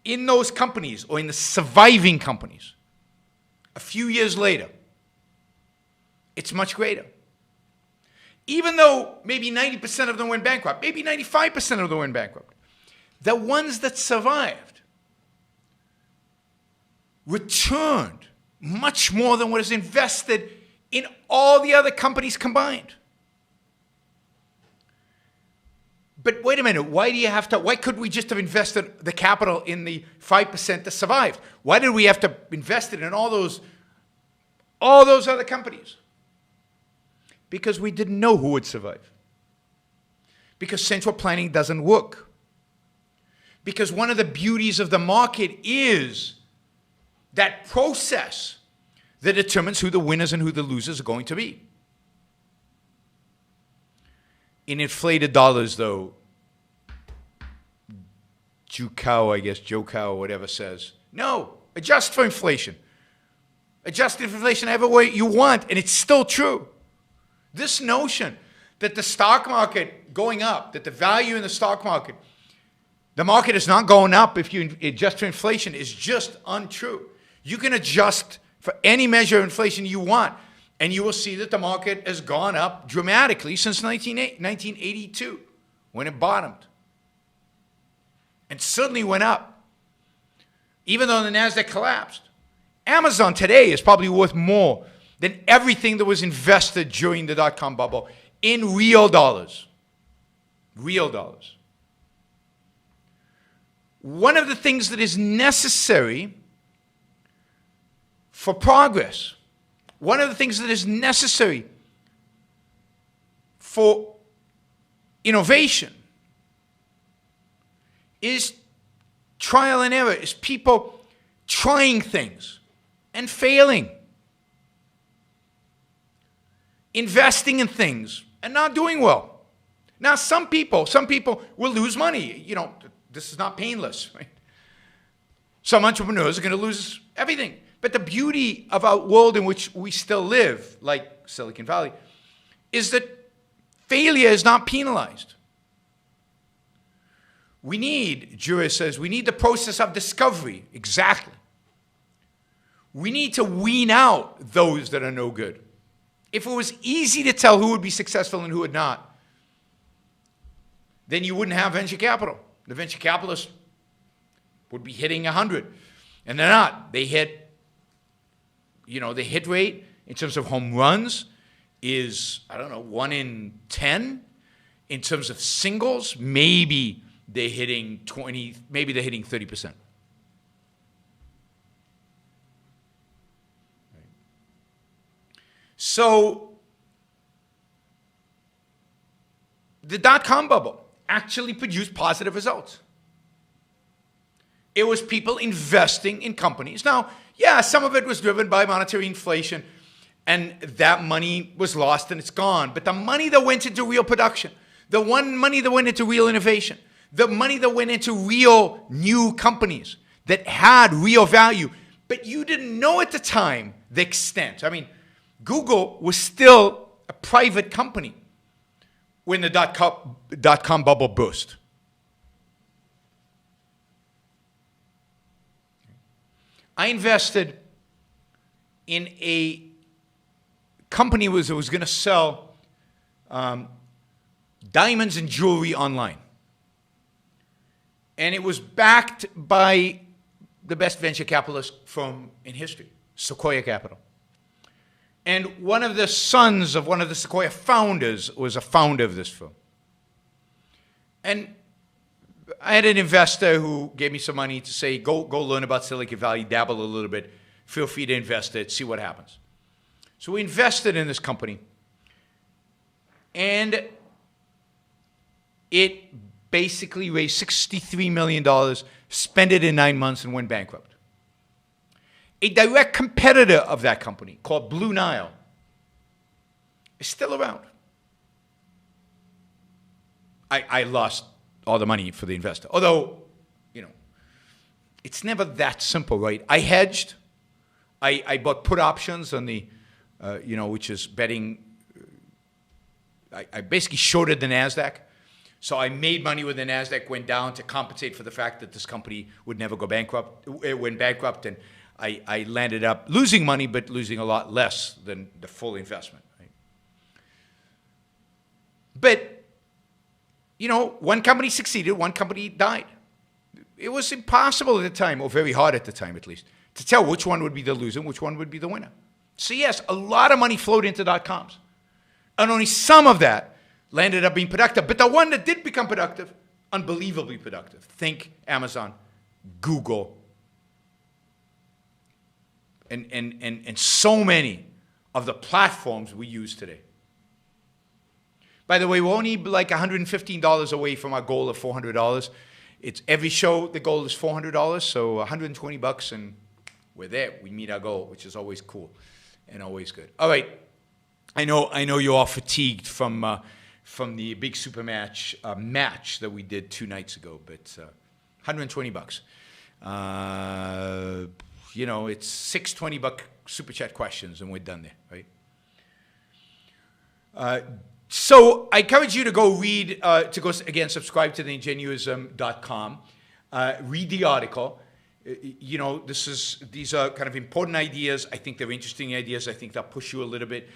in those companies or in the surviving companies, a few years later, it's much greater. Even though maybe 90% of them went bankrupt, maybe 95% of them went bankrupt, the ones that survived returned much more than what is invested in all the other companies combined. But wait a minute, why couldn't we just have invested the capital in the 5% that survived? Why did we have to invest it in all those other companies? Because we didn't know who would survive. Because central planning doesn't work. Because one of the beauties of the market is that process that determines who the winners and who the losers are going to be. In inflated dollars, though, Joe Cow, whatever says, no, adjust for inflation. Adjust for inflation every way you want, and it's still true. This notion that the stock market going up, that the value in the stock market, the market is not going up if you adjust for inflation is just untrue. You can adjust for any measure of inflation you want, And you will see that the market has gone up dramatically since 1982, when it bottomed. And suddenly went up. Even though the NASDAQ collapsed. Amazon today is probably worth more than everything that was invested during the dot-com bubble in real dollars. Real dollars. One of the things that is necessary for progress, one of the things that is necessary for innovation is trial and error, is people trying things and failing. Investing in things and not doing well. Now, some people will lose money. You know, this is not painless, right? Some entrepreneurs are going to lose everything. But the beauty of our world in which we still live, like Silicon Valley, is that failure is not penalized. We need, Juris says, we need the process of discovery. Exactly. We need to wean out those that are no good. If it was easy to tell who would be successful and who would not, then you wouldn't have venture capital. The venture capitalists would be hitting 100. And they're not. They hit, the hit rate in terms of home runs is, 1 in 10. In terms of singles, maybe they're hitting 20, maybe they're hitting 30%. So the dot-com bubble actually produced positive results. It was people investing in companies. Now, yeah, some of it was driven by monetary inflation, and that money was lost and it's gone. But the money that went into real production, the money that went into real innovation, the money that went into real new companies that had real value, but you didn't know at the time the extent. I mean, Google was still a private company when the dot-com bubble burst. I invested in a company that was going to sell diamonds and jewelry online. And it was backed by the best venture capitalist firm in history, Sequoia Capital. And one of the sons of one of the Sequoia founders was a founder of this firm. And I had an investor who gave me some money to say, go learn about Silicon Valley, dabble a little bit, feel free to invest it, see what happens. So we invested in this company. And it basically raised $63 million, spent it in 9 months, and went bankrupt. A direct competitor of that company called Blue Nile is still around. I lost all the money for the investor. Although, it's never that simple, right? I hedged. I bought put options on the, which is betting. I basically shorted the NASDAQ. So I made money when the NASDAQ went down to compensate for the fact that this company would never go bankrupt. It went bankrupt, and I landed up losing money, but losing a lot less than the full investment. Right? But, one company succeeded, one company died. It was impossible at the time, or very hard at the time at least, to tell which one would be the loser and which one would be the winner. So yes, a lot of money flowed into dot-coms. And only some of that landed up being productive. But the one that did become productive, unbelievably productive. Think Amazon, Google, and so many of the platforms we use today. By the way, we're only like $115 away from our goal of $400. It's every show, the goal is $400, so $120, and we're there. We meet our goal, which is always cool and always good. All right, I know you're all fatigued from the big super match that we did 2 nights ago, but $120. It's 6 $20 super chat questions, and we're done there, right? So I encourage you to go read, subscribe to theingenuism.com, read the article, these are kind of important ideas. I think they're interesting ideas. I think they'll push you a little bit.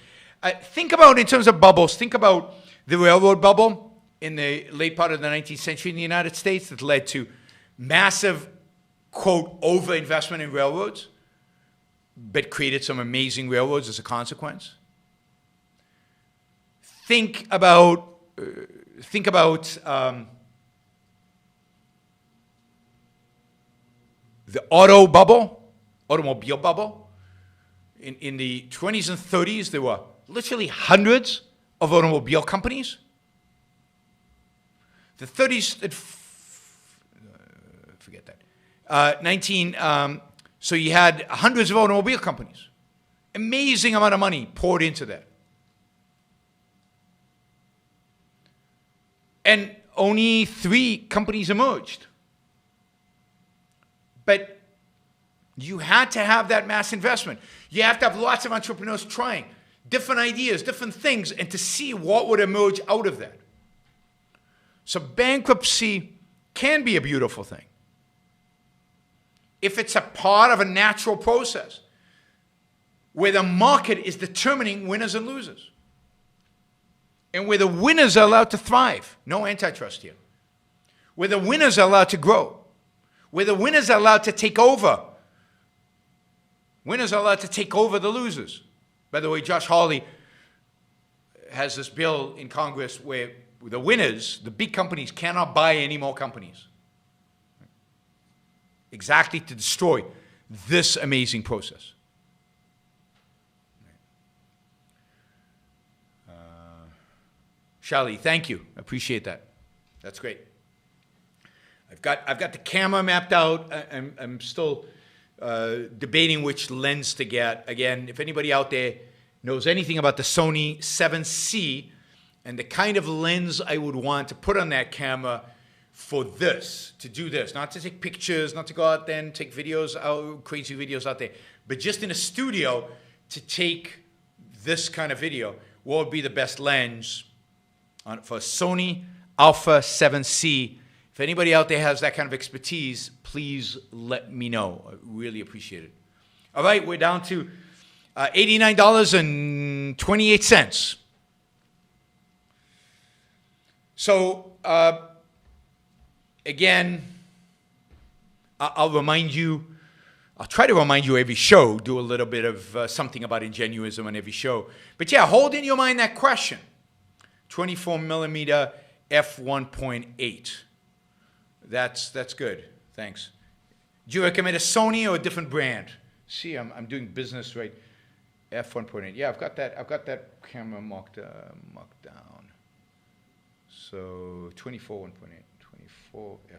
Think about, in terms of bubbles, think about the railroad bubble in the late part of the 19th century in the United States that led to massive, quote, overinvestment in railroads, but created some amazing railroads as a consequence. Think about the automobile bubble. In the 20s and 30s, there were literally hundreds of automobile companies. The 30s, forget that. So you had hundreds of automobile companies. Amazing amount of money poured into that. And only 3 companies emerged. But you had to have that mass investment. You have to have lots of entrepreneurs trying different ideas, different things, and to see what would emerge out of that. So bankruptcy can be a beautiful thing if it's a part of a natural process where the market is determining winners and losers, and where the winners are allowed to thrive. No antitrust here. Where the winners are allowed to grow. Where the winners are allowed to take over. Winners are allowed to take over the losers. By the way, Josh Hawley has this bill in Congress where the winners, the big companies, cannot buy any more companies. Exactly to destroy this amazing process. Charlie, thank you. I appreciate that. That's great. I've got the camera mapped out. I'm still debating which lens to get. Again, if anybody out there knows anything about the Sony 7C and the kind of lens I would want to put on that camera for this, to do this, not to take pictures, not to go out there and take videos, crazy videos out there, but just in a studio to take this kind of video, what would be the best lens for Sony Alpha 7C? If anybody out there has that kind of expertise, please let me know. I really appreciate it. All right, we're down to $89.28. So, again, I'll try to remind you every show, do a little bit of something about ingenuism on every show. But yeah, hold in your mind that question. 24 millimeter f1.8. That's good. Thanks. Do you recommend a Sony or a different brand? See, I'm doing business right. f1.8. Yeah, I've got that camera marked down. So 24 1.8, 24 f1.8.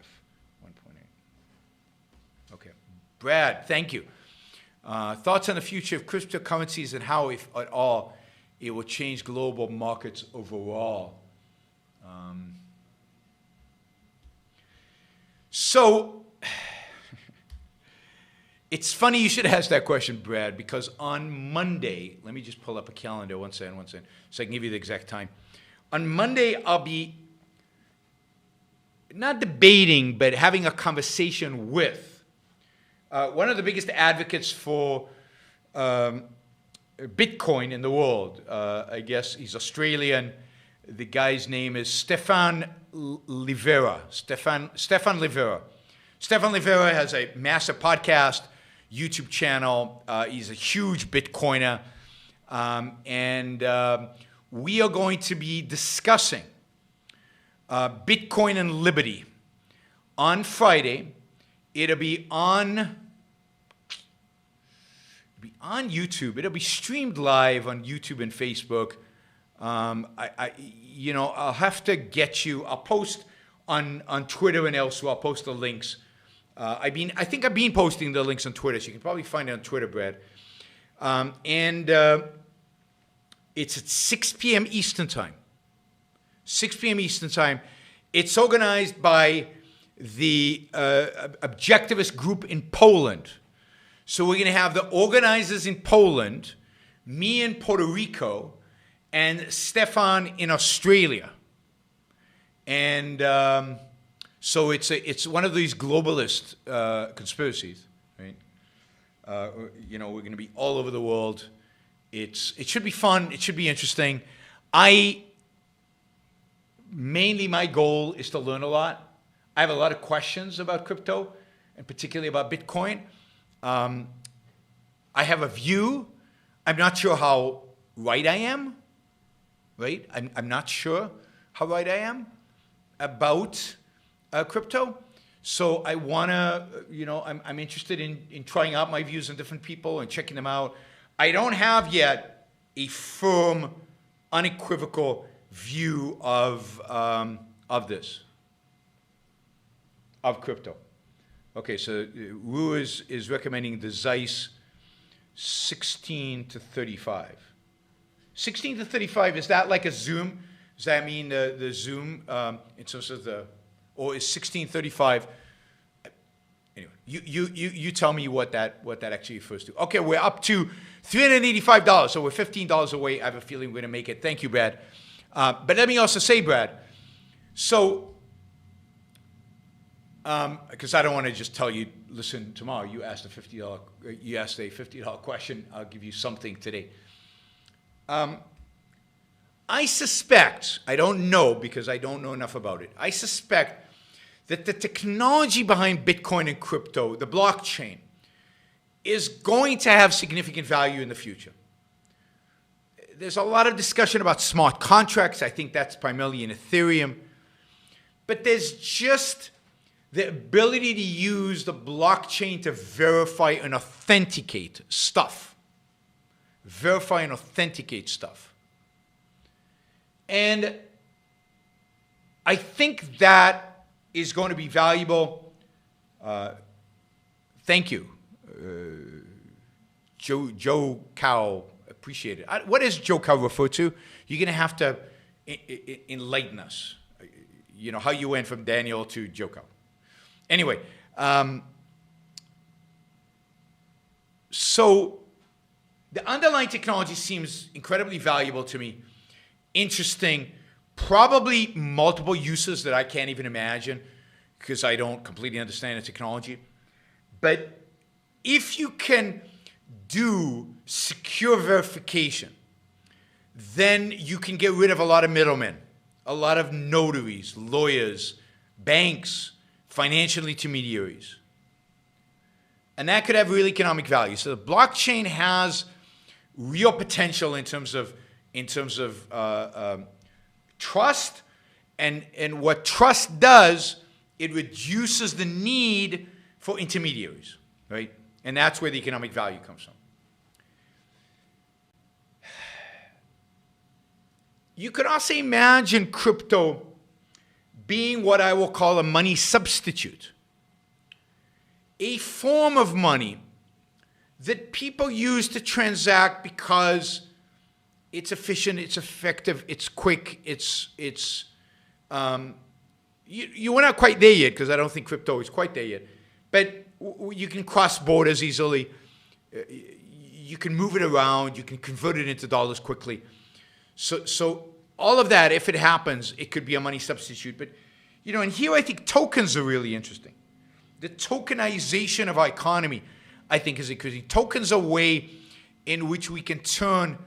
Okay. Brad, thank you. Thoughts on the future of cryptocurrencies and how, if at all, it will change global markets overall. So, it's funny you should ask that question, Brad, because on Monday, let me just pull up a calendar, one second, so I can give you the exact time. On Monday, I'll be not debating, but having a conversation with one of the biggest advocates for Bitcoin in the world. I guess he's Australian. The guy's name is Stefan Livera. Stefan Livera. Stefan Livera has a massive podcast, YouTube channel. He's a huge Bitcoiner. And we are going to be discussing Bitcoin and liberty on Friday. It'll be on YouTube. It'll be streamed live on YouTube and Facebook. I'll have to get you. I'll post on Twitter and elsewhere. I'll post the links. I think I've been posting the links on Twitter, so you can probably find it on Twitter, Brad. It's at 6 p.m. Eastern Time. 6 p.m. Eastern Time. It's organized by the Objectivist group in Poland. So we're going to have the organizers in Poland, me in Puerto Rico, and Stefan in Australia. And So it's one of these globalist conspiracies, right? We're going to be all over the world. It should be fun. It should be interesting. Mainly my goal is to learn a lot. I have a lot of questions about crypto, and particularly about Bitcoin. I have a view. I'm not sure how right I am, right? I'm not sure how right I am about crypto. So I want to, I'm interested in trying out my views on different people and checking them out. I don't have yet a firm, unequivocal view of crypto. Okay, so Wu is recommending the Zeiss 16 to 35. 16 to 35, is that like a zoom? Does that mean the zoom in terms of or is 1635? Anyway, you tell me what that actually refers to. Okay, we're up to $385, so we're $15 away. I have a feeling we're going to make it. Thank you, Brad. But let me also say, Brad, so, because I don't want to just tell you, listen, tomorrow you asked a $50 question, I'll give you something today. I suspect, I don't know because I don't know enough about it, I suspect that the technology behind Bitcoin and crypto, the blockchain, is going to have significant value in the future. There's a lot of discussion about smart contracts. I think that's primarily in Ethereum. But there's just the ability to use the blockchain to verify and authenticate stuff. Verify and authenticate stuff. And I think that is going to be valuable. Thank you. Joe Cow, appreciate it. What does Joe Cow refer to? You're going to have to enlighten us. You know, how you went from Daniel to Joe Cow. Anyway, so the underlying technology seems incredibly valuable to me, interesting, probably multiple uses that I can't even imagine because I don't completely understand the technology. But if you can do secure verification, then you can get rid of a lot of middlemen, a lot of notaries, lawyers, banks, financial intermediaries. And that could have real economic value. So the blockchain has real potential in terms of trust, and what trust does, it reduces the need for intermediaries, right? And that's where the economic value comes from. You could also imagine crypto being what I will call a money substitute, a form of money that people use to transact because it's efficient, it's effective, it's quick, you were not quite there yet because I don't think crypto is quite there yet. But you can cross borders easily. You can move it around. You can convert it into dollars quickly. So all of that, if it happens, it could be a money substitute. But, and here I think tokens are really interesting. The tokenization of our economy, I think, is increasing. Tokens are a way in which we can turn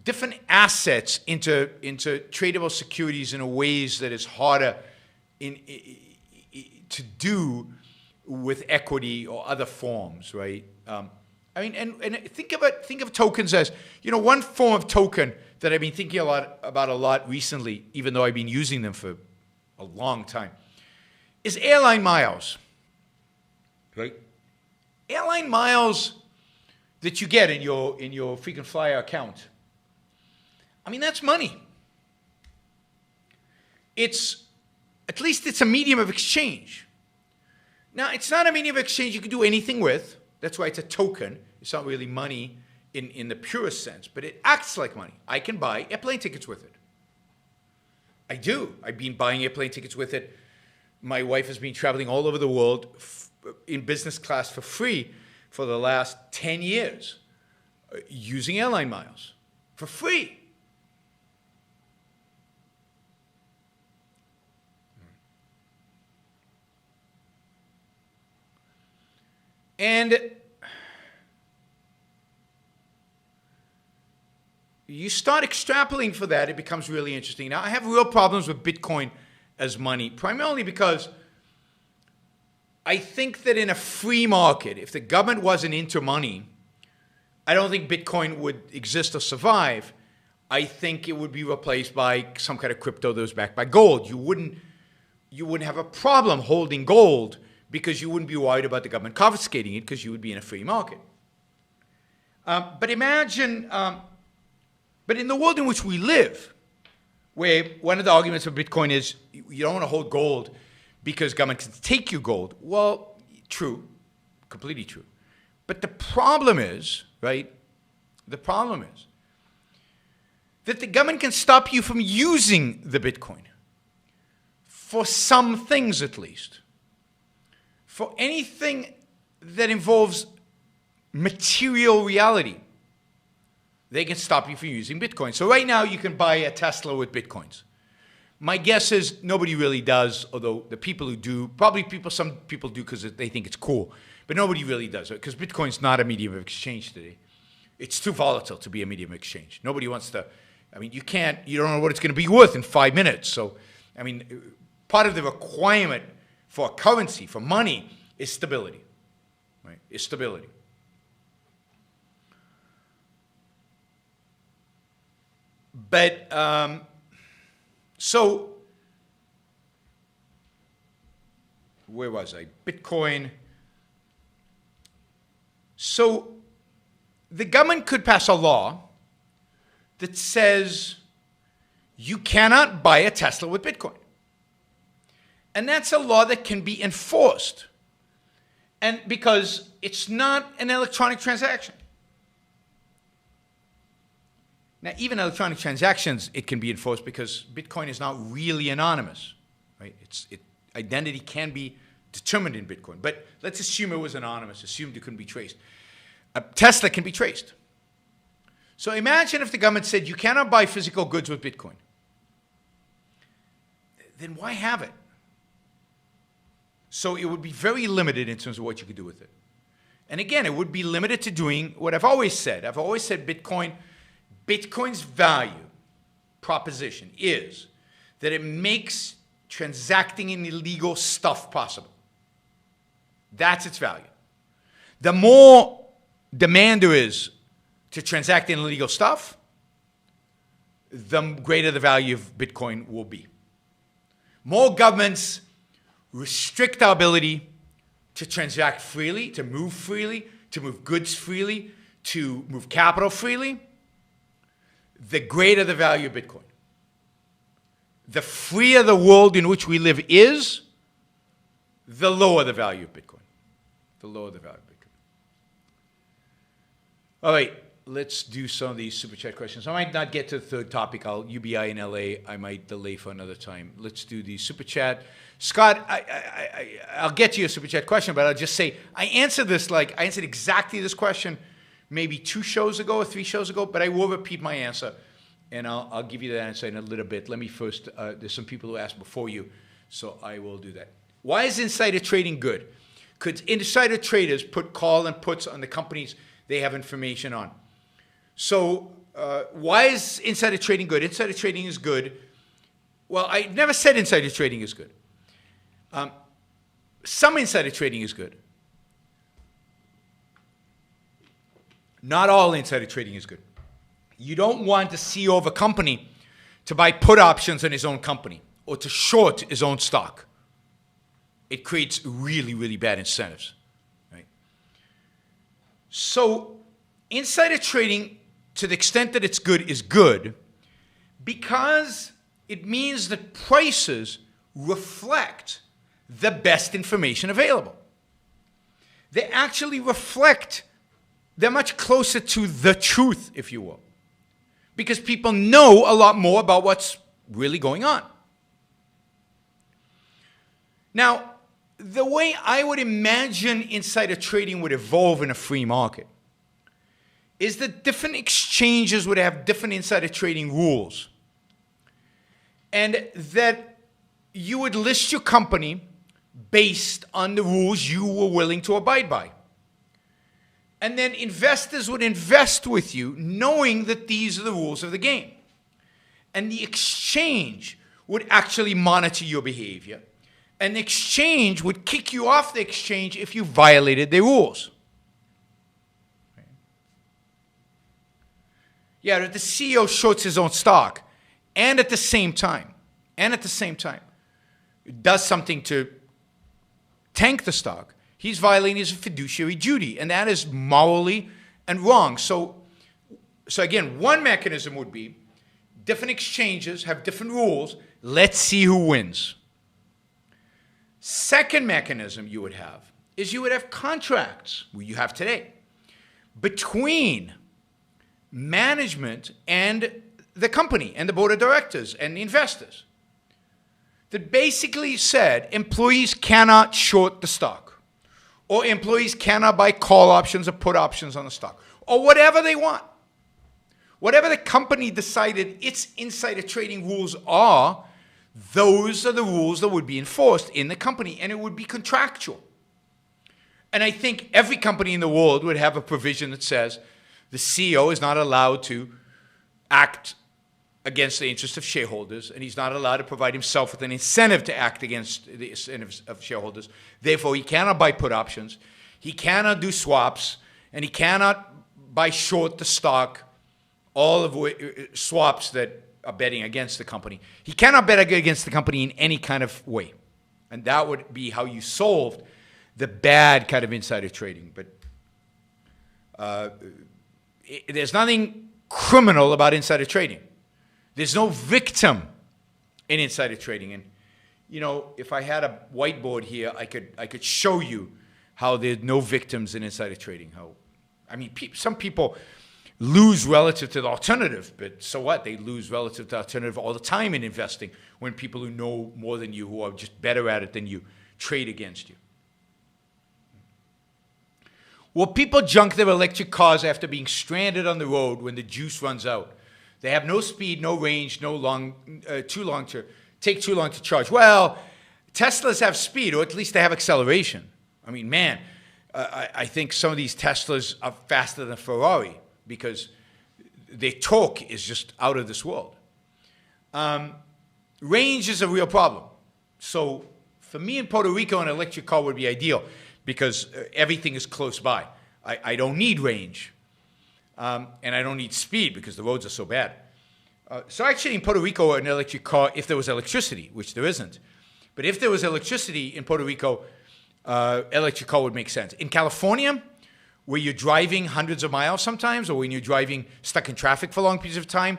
different assets into tradable securities in a ways that is harder to do with equity or other forms, right? And think of tokens as, one form of token that I've been thinking about a lot recently, even though I've been using them for a long time, is airline miles, right? Airline miles that you get in your frequent flyer account. I mean, that's money. At least it's a medium of exchange. Now, it's not a medium of exchange you can do anything with. That's why it's a token. It's not really money in the purest sense, but it acts like money. I can buy airplane tickets with it. I do. I've been buying airplane tickets with it. My wife has been traveling all over the world in business class for free for the last 10 years using airline miles for free. And you start extrapolating for that, it becomes really interesting. Now, I have real problems with Bitcoin as money, primarily because I think that in a free market, if the government wasn't into money, I don't think Bitcoin would exist or survive. I think it would be replaced by some kind of crypto that was backed by gold. You wouldn't have a problem holding gold because you wouldn't be worried about the government confiscating it because you would be in a free market. But imagine, but in the world in which we live, where one of the arguments of Bitcoin is you don't want to hold gold because government can take your gold. Well, true, completely true. But the problem is, right, the problem is that the government can stop you from using the Bitcoin. For some things, at least. For anything that involves material reality, they can stop you from using Bitcoin. So right now, you can buy a Tesla with Bitcoins. My guess is nobody really does, although the people who do, probably some people do because they think it's cool, but nobody really does it because Bitcoin's not a medium of exchange today. It's too volatile to be a medium of exchange. Nobody wants to, I mean, you don't know what it's going to be worth in 5 minutes. So, I mean, part of the requirement for a currency, for money, is stability, right? Is stability. But, so, where was I? Bitcoin. So, the government could pass a law that says you cannot buy a Tesla with Bitcoin. And that's a law that can be enforced. And because it's not an electronic transaction. Now, even electronic transactions, it can be enforced because Bitcoin is not really anonymous, right? Identity can be determined in Bitcoin. But let's assume it was anonymous, assumed it couldn't be traced. Tesla can be traced. So imagine if the government said you cannot buy physical goods with Bitcoin. Then why have it? So it would be very limited in terms of what you could do with it. And again, it would be limited to doing what I've always said. I've always said Bitcoin's value proposition is that it makes transacting in illegal stuff possible. That's its value. The more demand there is to transact in illegal stuff, the greater the value of Bitcoin will be. More governments restrict our ability to transact freely, to move goods freely, to move capital freely, the greater the value of Bitcoin. The freer the world in which we live is, the lower the value of Bitcoin. The lower the value of Bitcoin. All right, let's do some of these Super Chat questions. I might not get to the third topic. UBI in LA, I might delay for another time. Let's do the Super Chat. Scott, I'll get to your Super Chat question, but I'll just say, I answered exactly this question maybe 2 shows ago or 3 shows ago, but I will repeat my answer, and I'll give you that answer in a little bit. Let me first, there's some people who asked before you, so I will do that. Why is insider trading good? Could insider traders put call and puts on the companies they have information on? So why is insider trading good? Insider trading is good. Well, I never said insider trading is good. Some insider trading is good. Not all insider trading is good. You don't want the CEO of a company to buy put options on his own company or to short his own stock. It creates really, really bad incentives, right? So insider trading, to the extent that it's good, is good because it means that prices reflect the best information available. They actually reflect, they're much closer to the truth, if you will, because people know a lot more about what's really going on. Now, the way I would imagine insider trading would evolve in a free market is that different exchanges would have different insider trading rules, and that you would list your company based on the rules you were willing to abide by. And then investors would invest with you knowing that these are the rules of the game. And the exchange would actually monitor your behavior. And the exchange would kick you off the exchange if you violated their rules. Yeah, that the CEO shorts his own stock and at the same time, does something to tank the stock, he's violating his fiduciary duty, and that is morally and wrong. So again, one mechanism would be different exchanges have different rules. Let's see who wins. Second mechanism you would have is you would have contracts, where you have today, between management and the company and the board of directors and the investors that basically said employees cannot short the stock, or employees cannot buy call options or put options on the stock, or whatever they want. Whatever the company decided its insider trading rules are, those are the rules that would be enforced in the company, and it would be contractual. And I think every company in the world would have a provision that says the CEO is not allowed to act against the interest of shareholders, and he's not allowed to provide himself with an incentive to act against the incentives of shareholders. Therefore, he cannot buy put options, he cannot do swaps, and he cannot buy short the stock, all of swaps that are betting against the company. He cannot bet against the company in any kind of way. And that would be how you solved the bad kind of insider trading. But there's nothing criminal about insider trading. There's no victim in insider trading. And, you know, if I had a whiteboard here, I could show you how there's no victims in insider trading. Some people lose relative to the alternative, but so what? They lose relative to the alternative all the time in investing when people who know more than you, who are just better at it than you, trade against you. Well, people junk their electric cars after being stranded on the road when the juice runs out. They have no speed, no range, take too long to charge. Well, Teslas have speed, or at least they have acceleration. I mean, man, I think some of these Teslas are faster than Ferrari because their torque is just out of this world. Range is a real problem. So for me in Puerto Rico, an electric car would be ideal because everything is close by. I don't need range. And I don't need speed because the roads are so bad. So actually in Puerto Rico, an electric car, if there was electricity, which there isn't, but if there was electricity in Puerto Rico, electric car would make sense. In California, where you're driving hundreds of miles sometimes, or when you're driving stuck in traffic for long periods of time,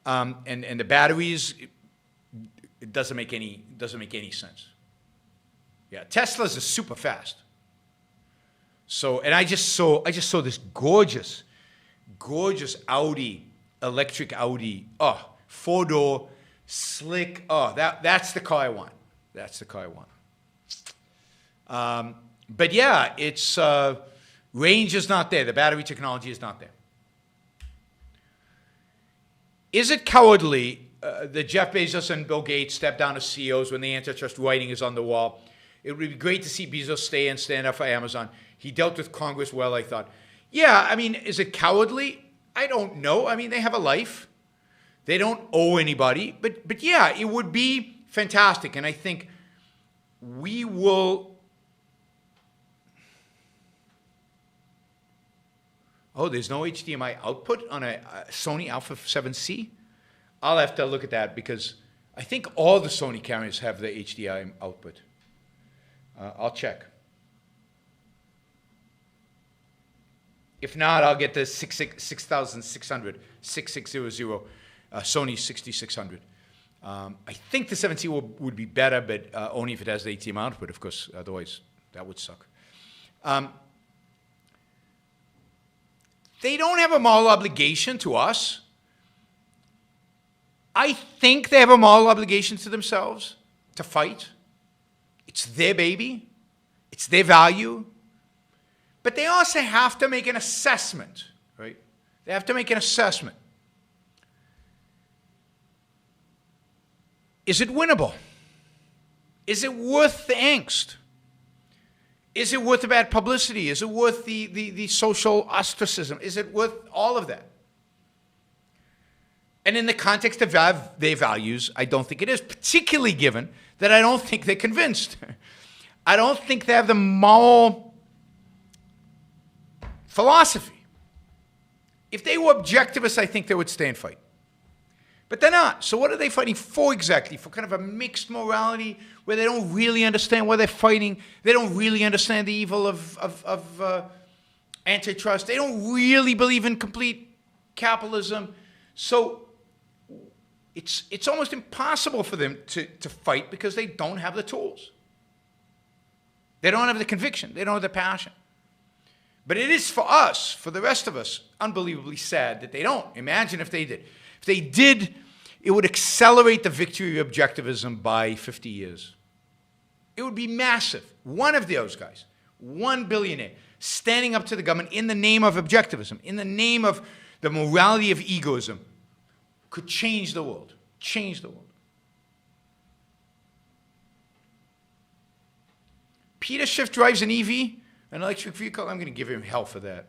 and the batteries, it doesn't make any sense. Yeah, Teslas are super fast. So, and I just saw this gorgeous Audi, electric Audi. Oh, 4-door, slick. Oh, that's the car I want. That's the car I want. But yeah, it's range is not there. The battery technology is not there. Is it cowardly that Jeff Bezos and Bill Gates step down as CEOs when the antitrust writing is on the wall? It would be great to see Bezos stay and stand up for Amazon. He dealt with Congress well, I thought. Yeah, I mean, is it cowardly? I don't know. I mean, they have a life. They don't owe anybody. But yeah, it would be fantastic. And I think we will... Oh, there's no HDMI output on a Sony Alpha 7C? I'll have to look at that because I think all the Sony cameras have the HDMI output. I'll check. If not, I'll get the 6600, 6600, Sony 6600. I think the 7C would be better, but only if it has the HDMI output, of course. Otherwise, that would suck. They don't have a moral obligation to us. I think they have a moral obligation to themselves to fight. It's their baby. It's their value. But they also have to make an assessment, right? They have to make an assessment. Is it winnable? Is it worth the angst? Is it worth the bad publicity? Is it worth the social ostracism? Is it worth all of that? And in the context of their values, I don't think it is, particularly given that I don't think they're convinced. I don't think they have the moral philosophy. If they were objectivists, I think they would stay and fight. But they're not. So what are they fighting for exactly? For kind of a mixed morality where they don't really understand why they're fighting. They don't really understand the evil of antitrust. They don't really believe in complete capitalism. So it's almost impossible for them to fight because they don't have the tools. They don't have the conviction. They don't have the passion. But it is for us, for the rest of us, unbelievably sad that they don't. Imagine if they did. If they did, it would accelerate the victory of objectivism by 50 years. It would be massive. One of those guys, one billionaire, standing up to the government in the name of objectivism, in the name of the morality of egoism, could change the world. Change the world. Peter Schiff drives an EV, an electric vehicle. I'm going to give him hell for that.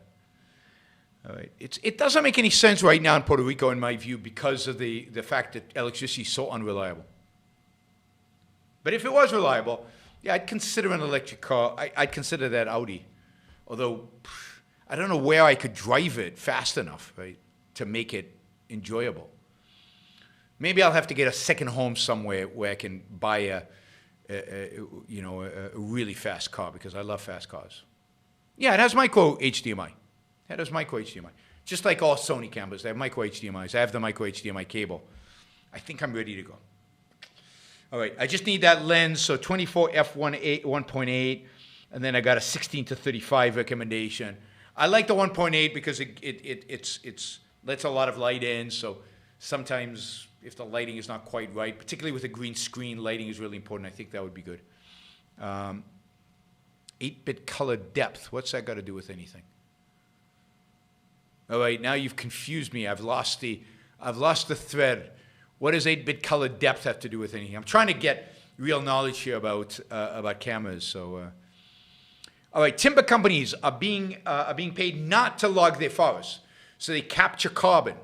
All right. It doesn't make any sense right now in Puerto Rico, in my view, because of the fact that electricity is so unreliable. But if it was reliable, yeah, I'd consider an electric car. I'd consider that Audi. Although, I don't know where I could drive it fast enough, right, to make it enjoyable. Maybe I'll have to get a second home somewhere where I can buy a really fast car, because I love fast cars. Yeah, it has micro HDMI. It has micro HDMI. Just like all Sony cameras, they have micro HDMIs. I have the micro HDMI cable. I think I'm ready to go. All right, I just need that lens, so 24 f1.8, and then I got a 16 to 35 recommendation. I like the 1.8 because it lets a lot of light in, so sometimes if the lighting is not quite right, particularly with a green screen, lighting is really important. I think that would be good. 8-bit color depth, what's that got to do with anything? All right, now you've confused me. I've lost the thread. What does 8-bit color depth have to do with anything? I'm trying to get real knowledge here about cameras. So, all right, timber companies are being paid not to log their forests, so they capture carbon.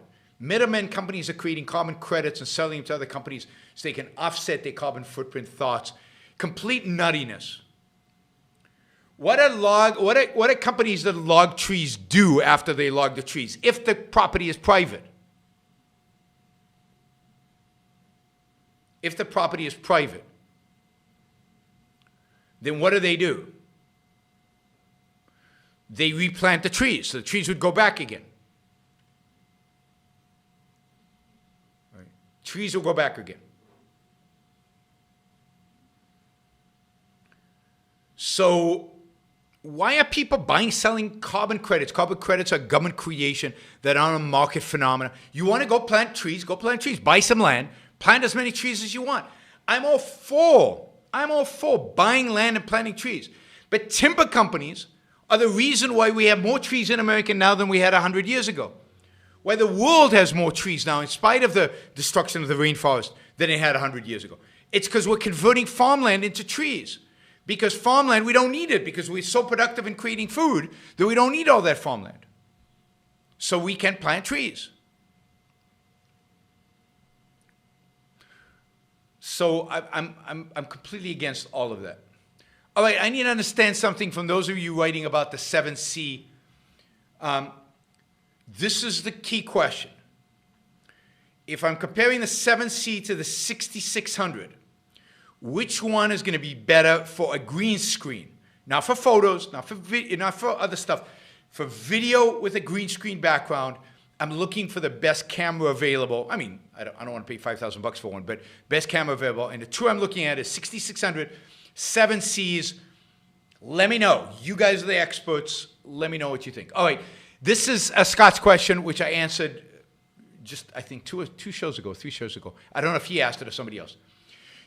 Middlemen companies are creating carbon credits and selling them to other companies so they can offset their carbon footprint thoughts. Complete nuttiness. What do companies that log trees do after they log the trees if the property is private? If the property is private, then what do? They replant the trees, so the trees would go back again. Right. Trees will go back again. So why are people buying, selling carbon credits? Carbon credits are government creation that are a market phenomena. You want to go plant trees, go plant trees. Buy some land, plant as many trees as you want. I'm all for buying land and planting trees. But timber companies are the reason why we have more trees in America now than we had 100 years ago. Why the world has more trees now in spite of the destruction of the rainforest than it had 100 years ago. It's because we're converting farmland into trees. Because farmland, we don't need it because we're so productive in creating food that we don't need all that farmland. So we can plant trees. So I'm completely against all of that. All right, I need to understand something from those of you writing about the 7C. This is the key question. If I'm comparing the 7C to the 6600, which one is going to be better for a green screen? Not for photos, not for other stuff. For video with a green screen background, I'm looking for the best camera available. I mean, I don't want to pay $5,000 for one, but best camera available. And the two I'm looking at is 6600, 7Cs. Let me know. You guys are the experts. Let me know what you think. All right, this is Scott's question, which I answered just, I think, 3 shows ago. I don't know if he asked it or somebody else.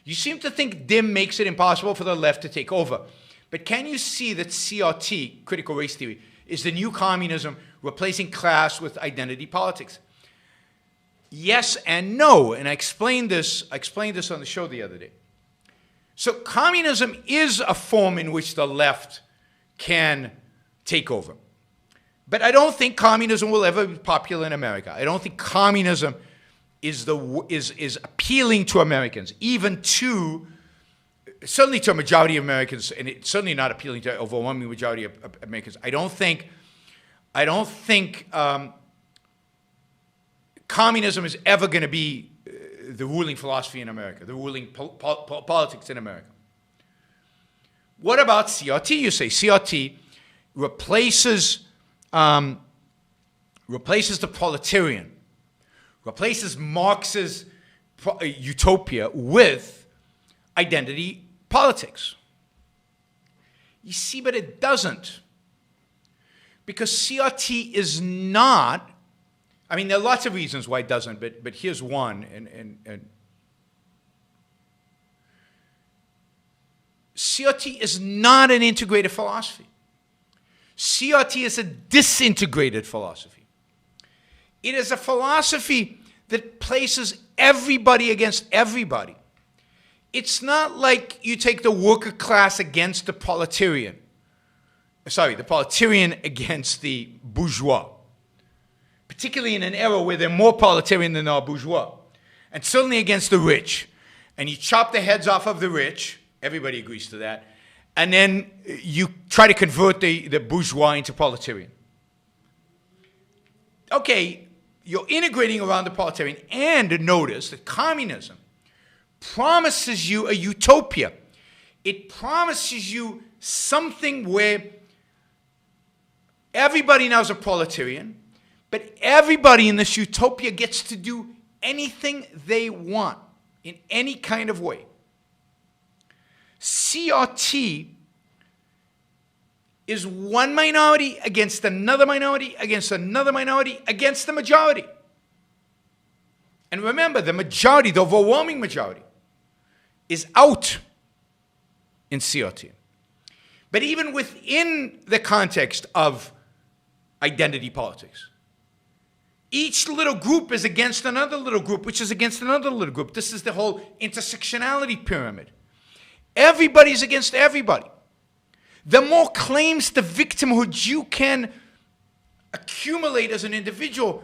You seem to think DIM makes it impossible for the left to take over. But can you see that CRT, critical race theory, is the new communism replacing class with identity politics? Yes and no. And I explained this on the show the other day. So communism is a form in which the left can take over. But I don't think communism will ever be popular in America. I don't think communism is appealing to Americans, certainly to a majority of Americans, and it's certainly not appealing to an overwhelming majority of Americans. I don't think communism is ever going to be the ruling philosophy in America, the ruling politics in America. What about CRT? You say CRT replaces the proletarian, replaces Marx's utopia with identity politics. You see, but it doesn't. Because CRT is not, I mean, there are lots of reasons why it doesn't, but here's one. And CRT is not an integrated philosophy. CRT is a disintegrated philosophy. It is a philosophy that places everybody against everybody. It's not like you take the worker class against the proletarian. Sorry, the proletarian against the bourgeois. Particularly in an era where they're more proletarian than they are bourgeois. And certainly against the rich. And you chop the heads off of the rich. Everybody agrees to that. And then you try to convert the bourgeois into proletarian. Okay, you're integrating around the proletarian. And notice that communism promises you a utopia. It promises you something where everybody now is a proletarian, but everybody in this utopia gets to do anything they want in any kind of way. CRT is one minority against another minority, against another minority, against the majority. And remember, the majority, the overwhelming majority, is out in CRT. But even within the context of identity politics, each little group is against another little group, which is against another little group. This is the whole intersectionality pyramid. Everybody's against everybody. The more claims to victimhood you can accumulate as an individual,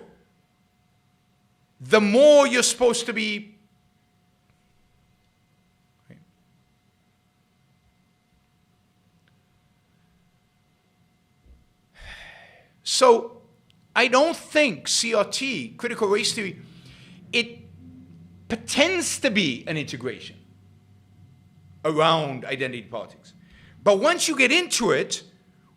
the more you're supposed to be. So I don't think CRT, critical race theory, it pretends to be an integration around identity politics. But once you get into it,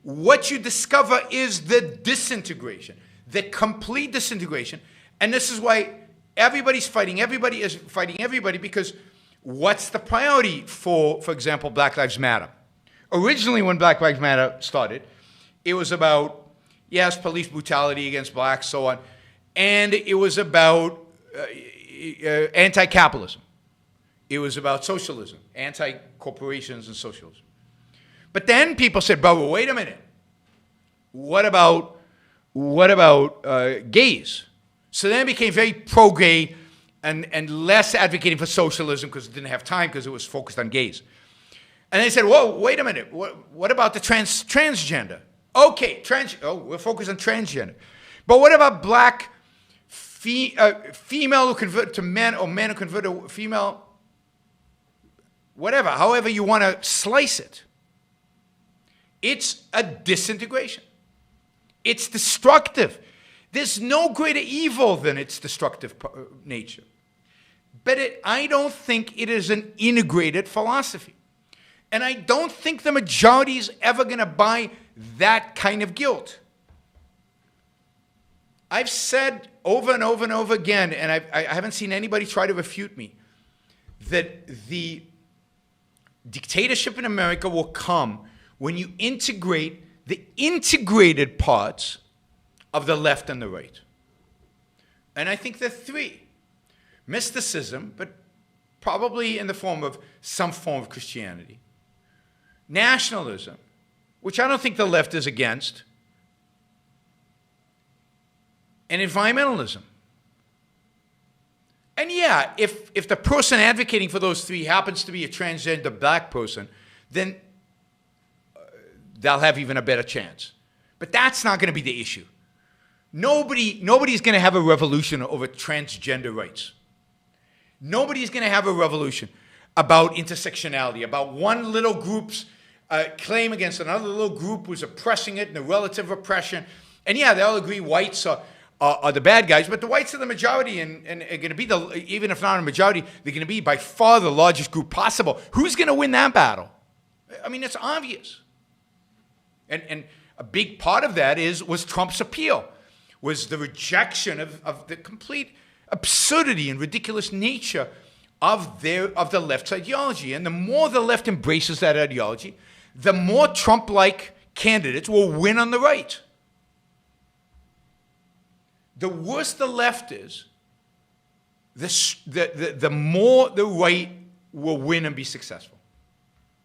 what you discover is the disintegration, the complete disintegration. And this is why everybody's fighting. Everybody is fighting everybody, because what's the priority for example, Black Lives Matter? Originally, when Black Lives Matter started, it was about, yes, police brutality against blacks, so on. And it was about anti-capitalism. It was about socialism, anti-corporations and socialism. But then people said, but wait a minute. What about gays? So then it became very pro-gay and less advocating for socialism because it didn't have time because it was focused on gays. And they said, whoa, wait a minute. What about the transgender? Okay, we're focused on transgender. But what about black female who convert to men, or men who convert to female? Whatever, however you want to slice it. It's a disintegration. It's destructive. There's no greater evil than its destructive nature. But I don't think it is an integrated philosophy. And I don't think the majority is ever going to buy that kind of guilt. I've said over and over and over again, and I haven't seen anybody try to refute me, that the dictatorship in America will come when you integrate the integrated parts of the left and the right. And I think there are three. Mysticism, but probably in the form of some form of Christianity. Nationalism, which I don't think the left is against. And environmentalism. And yeah, if the person advocating for those three happens to be a transgender black person, then they'll have even a better chance. But that's not going to be the issue. Nobody's going to have a revolution over transgender rights. Nobody's going to have a revolution about intersectionality, about one little group's claim against another little group who's oppressing it and the relative oppression. And yeah, they all agree whites are the bad guys, but the whites are the majority and are going to be, even if not a majority, they're going to be by far the largest group possible. Who's going to win that battle? I mean, it's obvious. And a big part of that was Trump's appeal, was the rejection of the complete absurdity and ridiculous nature of the left's ideology. And the more the left embraces that ideology, the more Trump-like candidates will win on the right. The worse the left is, the more the right will win and be successful.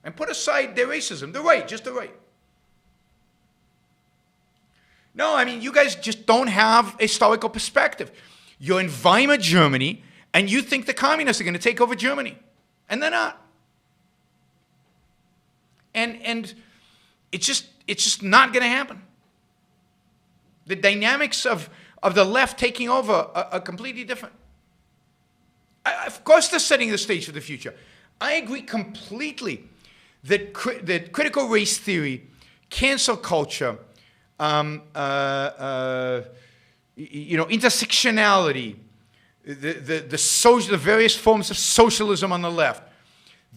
And put aside their racism, the right, just the right. No, I mean, you guys just don't have a historical perspective. You're in Weimar Germany, and you think the communists are going to take over Germany. And they're not. And it's just not going to happen. The dynamics of the left taking over are completely different. Of course, they're setting the stage for the future. I agree completely that critical race theory, cancel culture, intersectionality, the various forms of socialism on the left,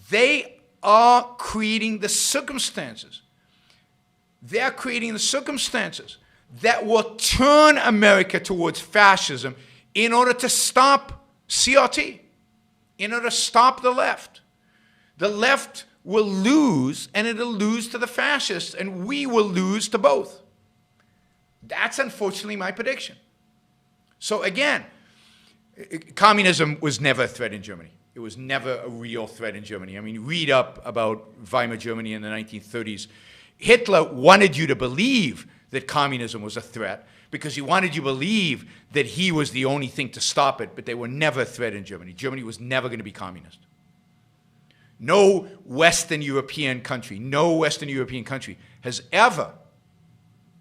they are creating the circumstances. They are creating the circumstances that will turn America towards fascism in order to stop CRT, in order to stop the left. The left will lose, and it'll lose to the fascists, and we will lose to both. That's unfortunately my prediction. So again, communism was never a threat in Germany. It was never a real threat in Germany. I mean, read up about Weimar Germany in the 1930s. Hitler wanted you to believe that communism was a threat because he wanted you to believe that he was the only thing to stop it, but they were never a threat in Germany. Germany was never going to be communist. No Western European country has ever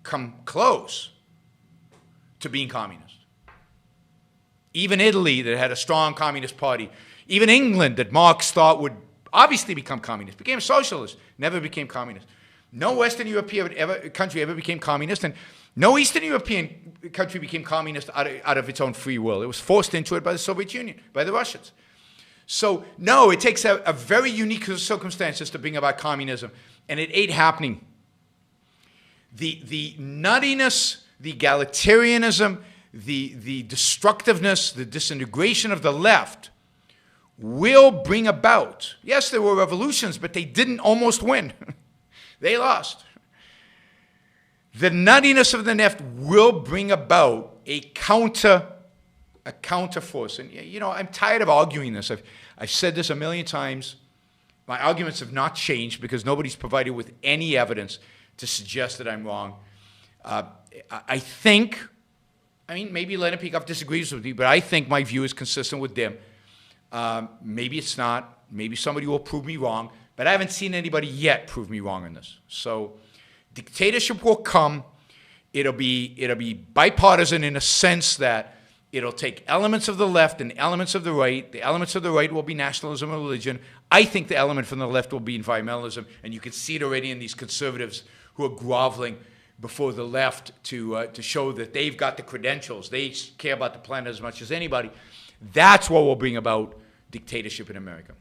come close to being communist. Even Italy, that had a strong communist party, even England, that Marx thought would obviously become communist, became socialist, never became communist. No Western European country ever became communist, and no Eastern European country became communist out of its own free will. It was forced into it by the Soviet Union, by the Russians. So, no, it takes a very unique circumstances to bring about communism, and it ain't happening. The nuttiness, the egalitarianism, the destructiveness, the disintegration of the left will bring about, yes, there were revolutions, but they didn't almost win. They lost. The nuttiness of the left will bring about a counter force. And, I'm tired of arguing this. I've said this a million times. My arguments have not changed because nobody's provided with any evidence to suggest that I'm wrong. I think, maybe Leonard Peikoff disagrees with me, but I think my view is consistent with them. Maybe it's not. Maybe somebody will prove me wrong, but I haven't seen anybody yet prove me wrong on this. So dictatorship will come. It'll be bipartisan in a sense that it'll take elements of the left and elements of the right. The elements of the right will be nationalism and religion. I think the element from the left will be environmentalism, and you can see it already in these conservatives who are groveling before the left to show that they've got the credentials. They care about the planet as much as anybody. That's what will bring about dictatorship in America.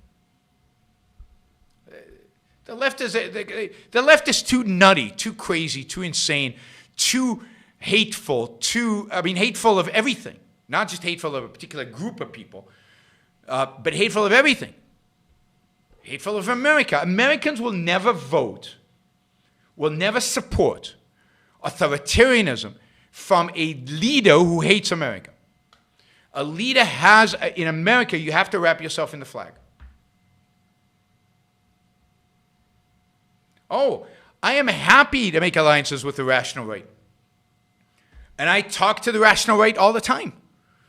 The left is too nutty, too crazy, too insane, too hateful, hateful of everything. Not just hateful of a particular group of people, but hateful of everything. Hateful of America. Americans will never vote, will never support authoritarianism from a leader who hates America. A leader in America, you have to wrap yourself in the flag. Oh, I am happy to make alliances with the rational right. And I talk to the rational right all the time.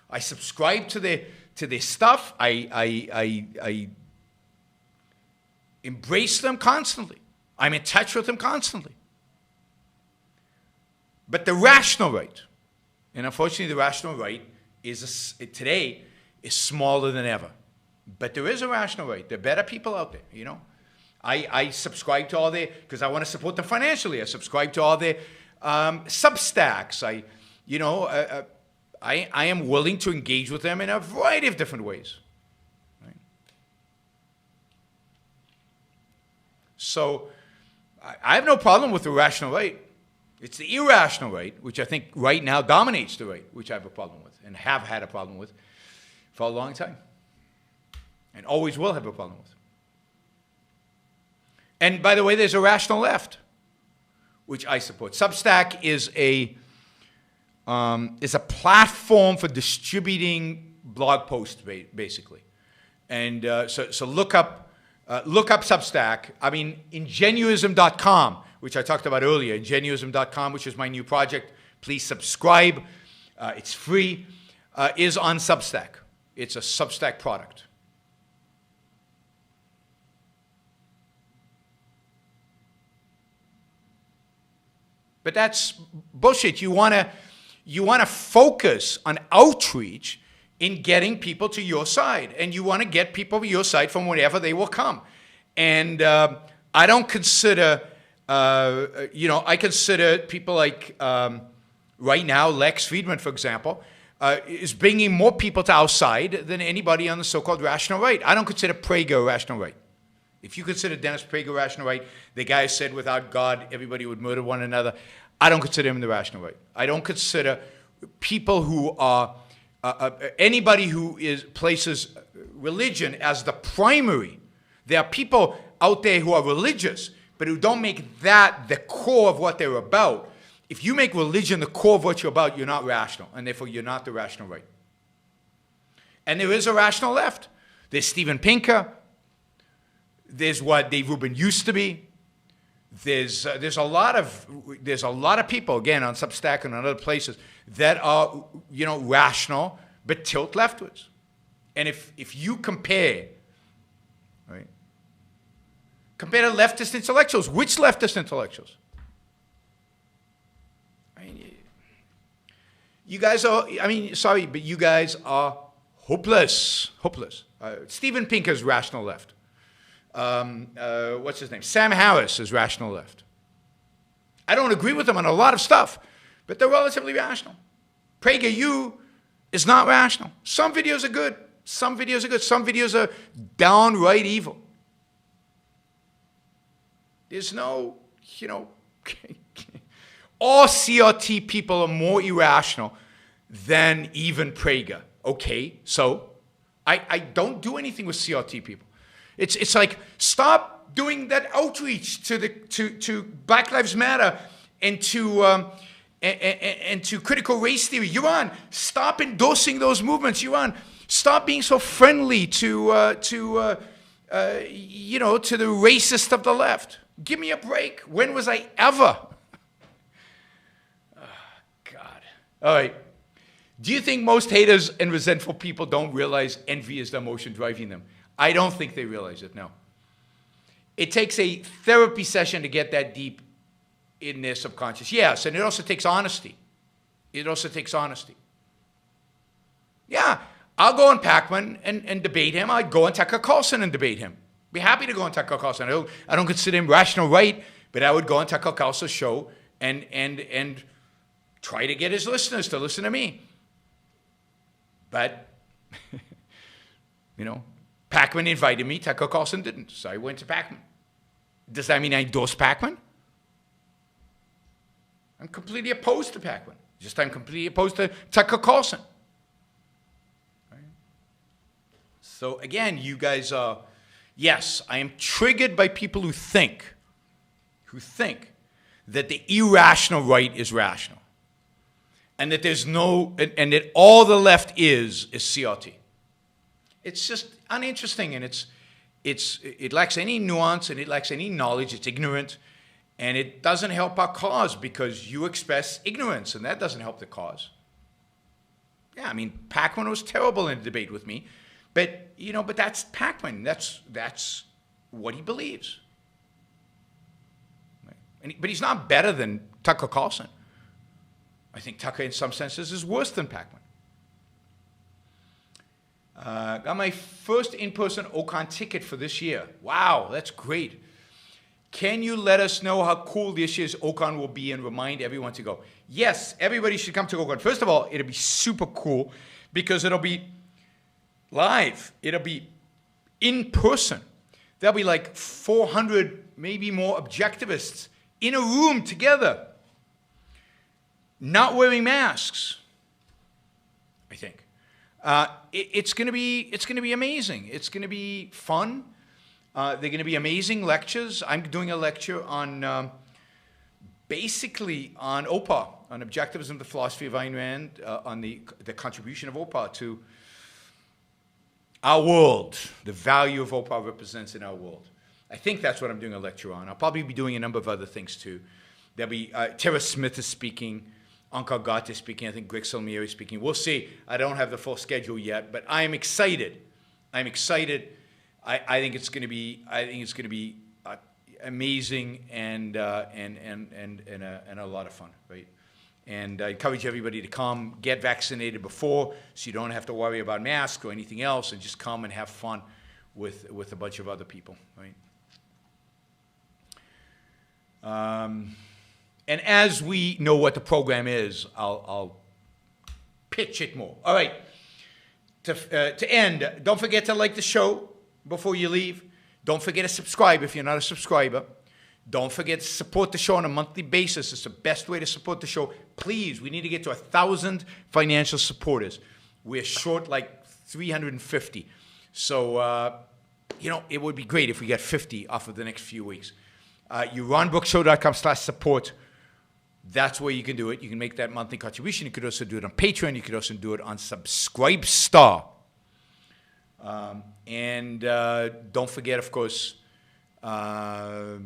I subscribe to their stuff. I embrace them constantly. I'm in touch with them constantly. But the rational right, and unfortunately the rational right today is smaller than ever. But there is a rational right. There are better people out there, you know. I subscribe to all their, because I want to support them financially. I subscribe to all their Substacks. I am willing to engage with them in a variety of different ways. Right? So I have no problem with the rational right. It's the irrational right, which I think right now dominates the right, which I have a problem with and have had a problem with for a long time. And always will have a problem with. And by the way, there's a rational left, which I support. Substack is a platform for distributing blog posts, basically. And so look up Substack. I mean, ingenuism.com, which I talked about earlier, ingenuism.com, which is my new project. Please subscribe. It's free. Is on Substack. It's a Substack product. But that's bullshit. You want to focus on outreach in getting people to your side, and you want to get people to your side from wherever they will come. And I don't consider, I consider people like right now Lex Friedman, for example, is bringing more people to our side than anybody on the so-called rational right. I don't consider Prager a rational right. If you consider Dennis Prager rational right, the guy said without God everybody would murder one another, I don't consider him the rational right. I don't consider people who are, anybody who places religion as the primary. There are people out there who are religious, but who don't make that the core of what they're about. If you make religion the core of what you're about, you're not rational, and therefore you're not the rational right. And there is a rational left. There's Steven Pinker. There's what Dave Rubin used to be. There's a lot of people, again, on Substack and on other places that are, rational but tilt leftwards. And if you compare, right, compare to leftist intellectuals, which leftist intellectuals? I mean, you guys are, sorry, but you guys are hopeless. Hopeless. Steven Pinker's rational left. What's his name? Sam Harris is rational left. I don't agree with them on a lot of stuff, but they're relatively rational. PragerU is not rational. Some videos are good. Some videos are good. Some videos are downright evil. There's no, all CRT people are more irrational than even Prager. Okay, so I don't do anything with CRT people. It's like, stop doing that outreach to Black Lives Matter and to critical race theory. Yuan, stop endorsing those movements. Yuan, stop being so friendly to the racist of the left. Give me a break. When was I ever? Oh, God. All right. Do you think most haters and resentful people don't realize envy is the emotion driving them? I don't think they realize it, no. It takes a therapy session to get that deep in their subconscious. Yes, and it also takes honesty. It also takes honesty. Yeah, I'll go on Pacman and debate him. I'd go on Tucker Carlson and debate him. Be happy to go on Tucker Carlson. I don't consider him rational right, but I would go on Tucker Carlson's show and try to get his listeners to listen to me. But, Pacman invited me, Tucker Carlson didn't, so I went to Pacman. Does that mean I endorse Pacman? I'm completely opposed to Pacman. I'm completely opposed to Tucker Carlson. Right? So again, you guys are, yes, I am triggered by people who think that the irrational right is rational. And that there's and that all the left is CRT. It's just uninteresting, and it lacks any nuance, and it lacks any knowledge. It's ignorant, and it doesn't help our cause because you express ignorance, and that doesn't help the cause. Yeah, Pacman was terrible in a debate with me, but that's Pacman. That's what he believes. Right? But he's not better than Tucker Carlson. I think Tucker, in some senses, is worse than Pac-Man. Got my first in-person Ocon ticket for this year. Wow, that's great. Can you let us know how cool this year's Ocon will be and remind everyone to go? Yes, everybody should come to Ocon. First of all, it'll be super cool because it'll be live. It'll be in person. There'll be like 400, maybe more objectivists in a room together, not wearing masks, I think. It's going to be amazing. It's going to be fun. They're going to be amazing lectures. I'm doing a lecture on basically on OPA, on objectivism, the philosophy of Ayn Rand, on the contribution of OPA to our world, the value of OPA represents in our world. I think that's what I'm doing a lecture on. I'll probably be doing a number of other things too. There'll be Tara Smith is speaking, Ankar Ghat is speaking, I think Greg Salmieri is speaking. We'll see. I don't have the full schedule yet, but I am excited. I'm excited. I think it's going to be. I think it's going to be amazing and a lot of fun, right? And I encourage everybody to come, get vaccinated before, so you don't have to worry about masks or anything else, and just come and have fun with a bunch of other people, right? And as we know what the program is, I'll pitch it more. All right. To end, don't forget to like the show before you leave. Don't forget to subscribe if you're not a subscriber. Don't forget to support the show on a monthly basis. It's the best way to support the show. Please, we need to get to 1,000 financial supporters. We're short like 350. So, it would be great if we get 50 off of the next few weeks. YaronBrookShow.com/support. That's where you can do it. You can make that monthly contribution. You could also do it on Patreon. You could also do it on Subscribestar. And don't forget, of course, I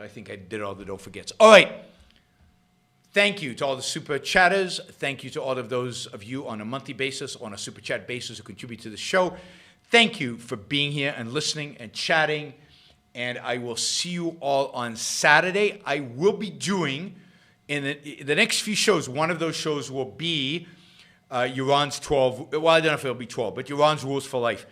think I did all the don't forgets. All right. Thank you to all the super chatters. Thank you to all of those of you on a monthly basis, on a super chat basis who contribute to the show. Thank you for being here and listening and chatting. And I will see you all on Saturday. I will be doing, in the next few shows, one of those shows will be Yaron's 12, well, I don't know if it'll be 12, but Yaron's Rules for Life.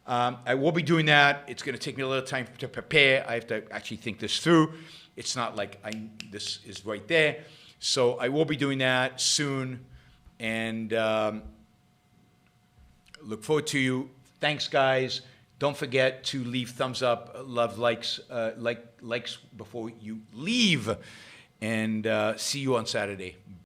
I will be doing that. It's going to take me a little time to prepare. I have to actually think this through. It's not like this is right there. So I will be doing that soon. And look forward to you. Thanks, guys. Don't forget to leave thumbs up, love, likes before you leave. And see you on Saturday.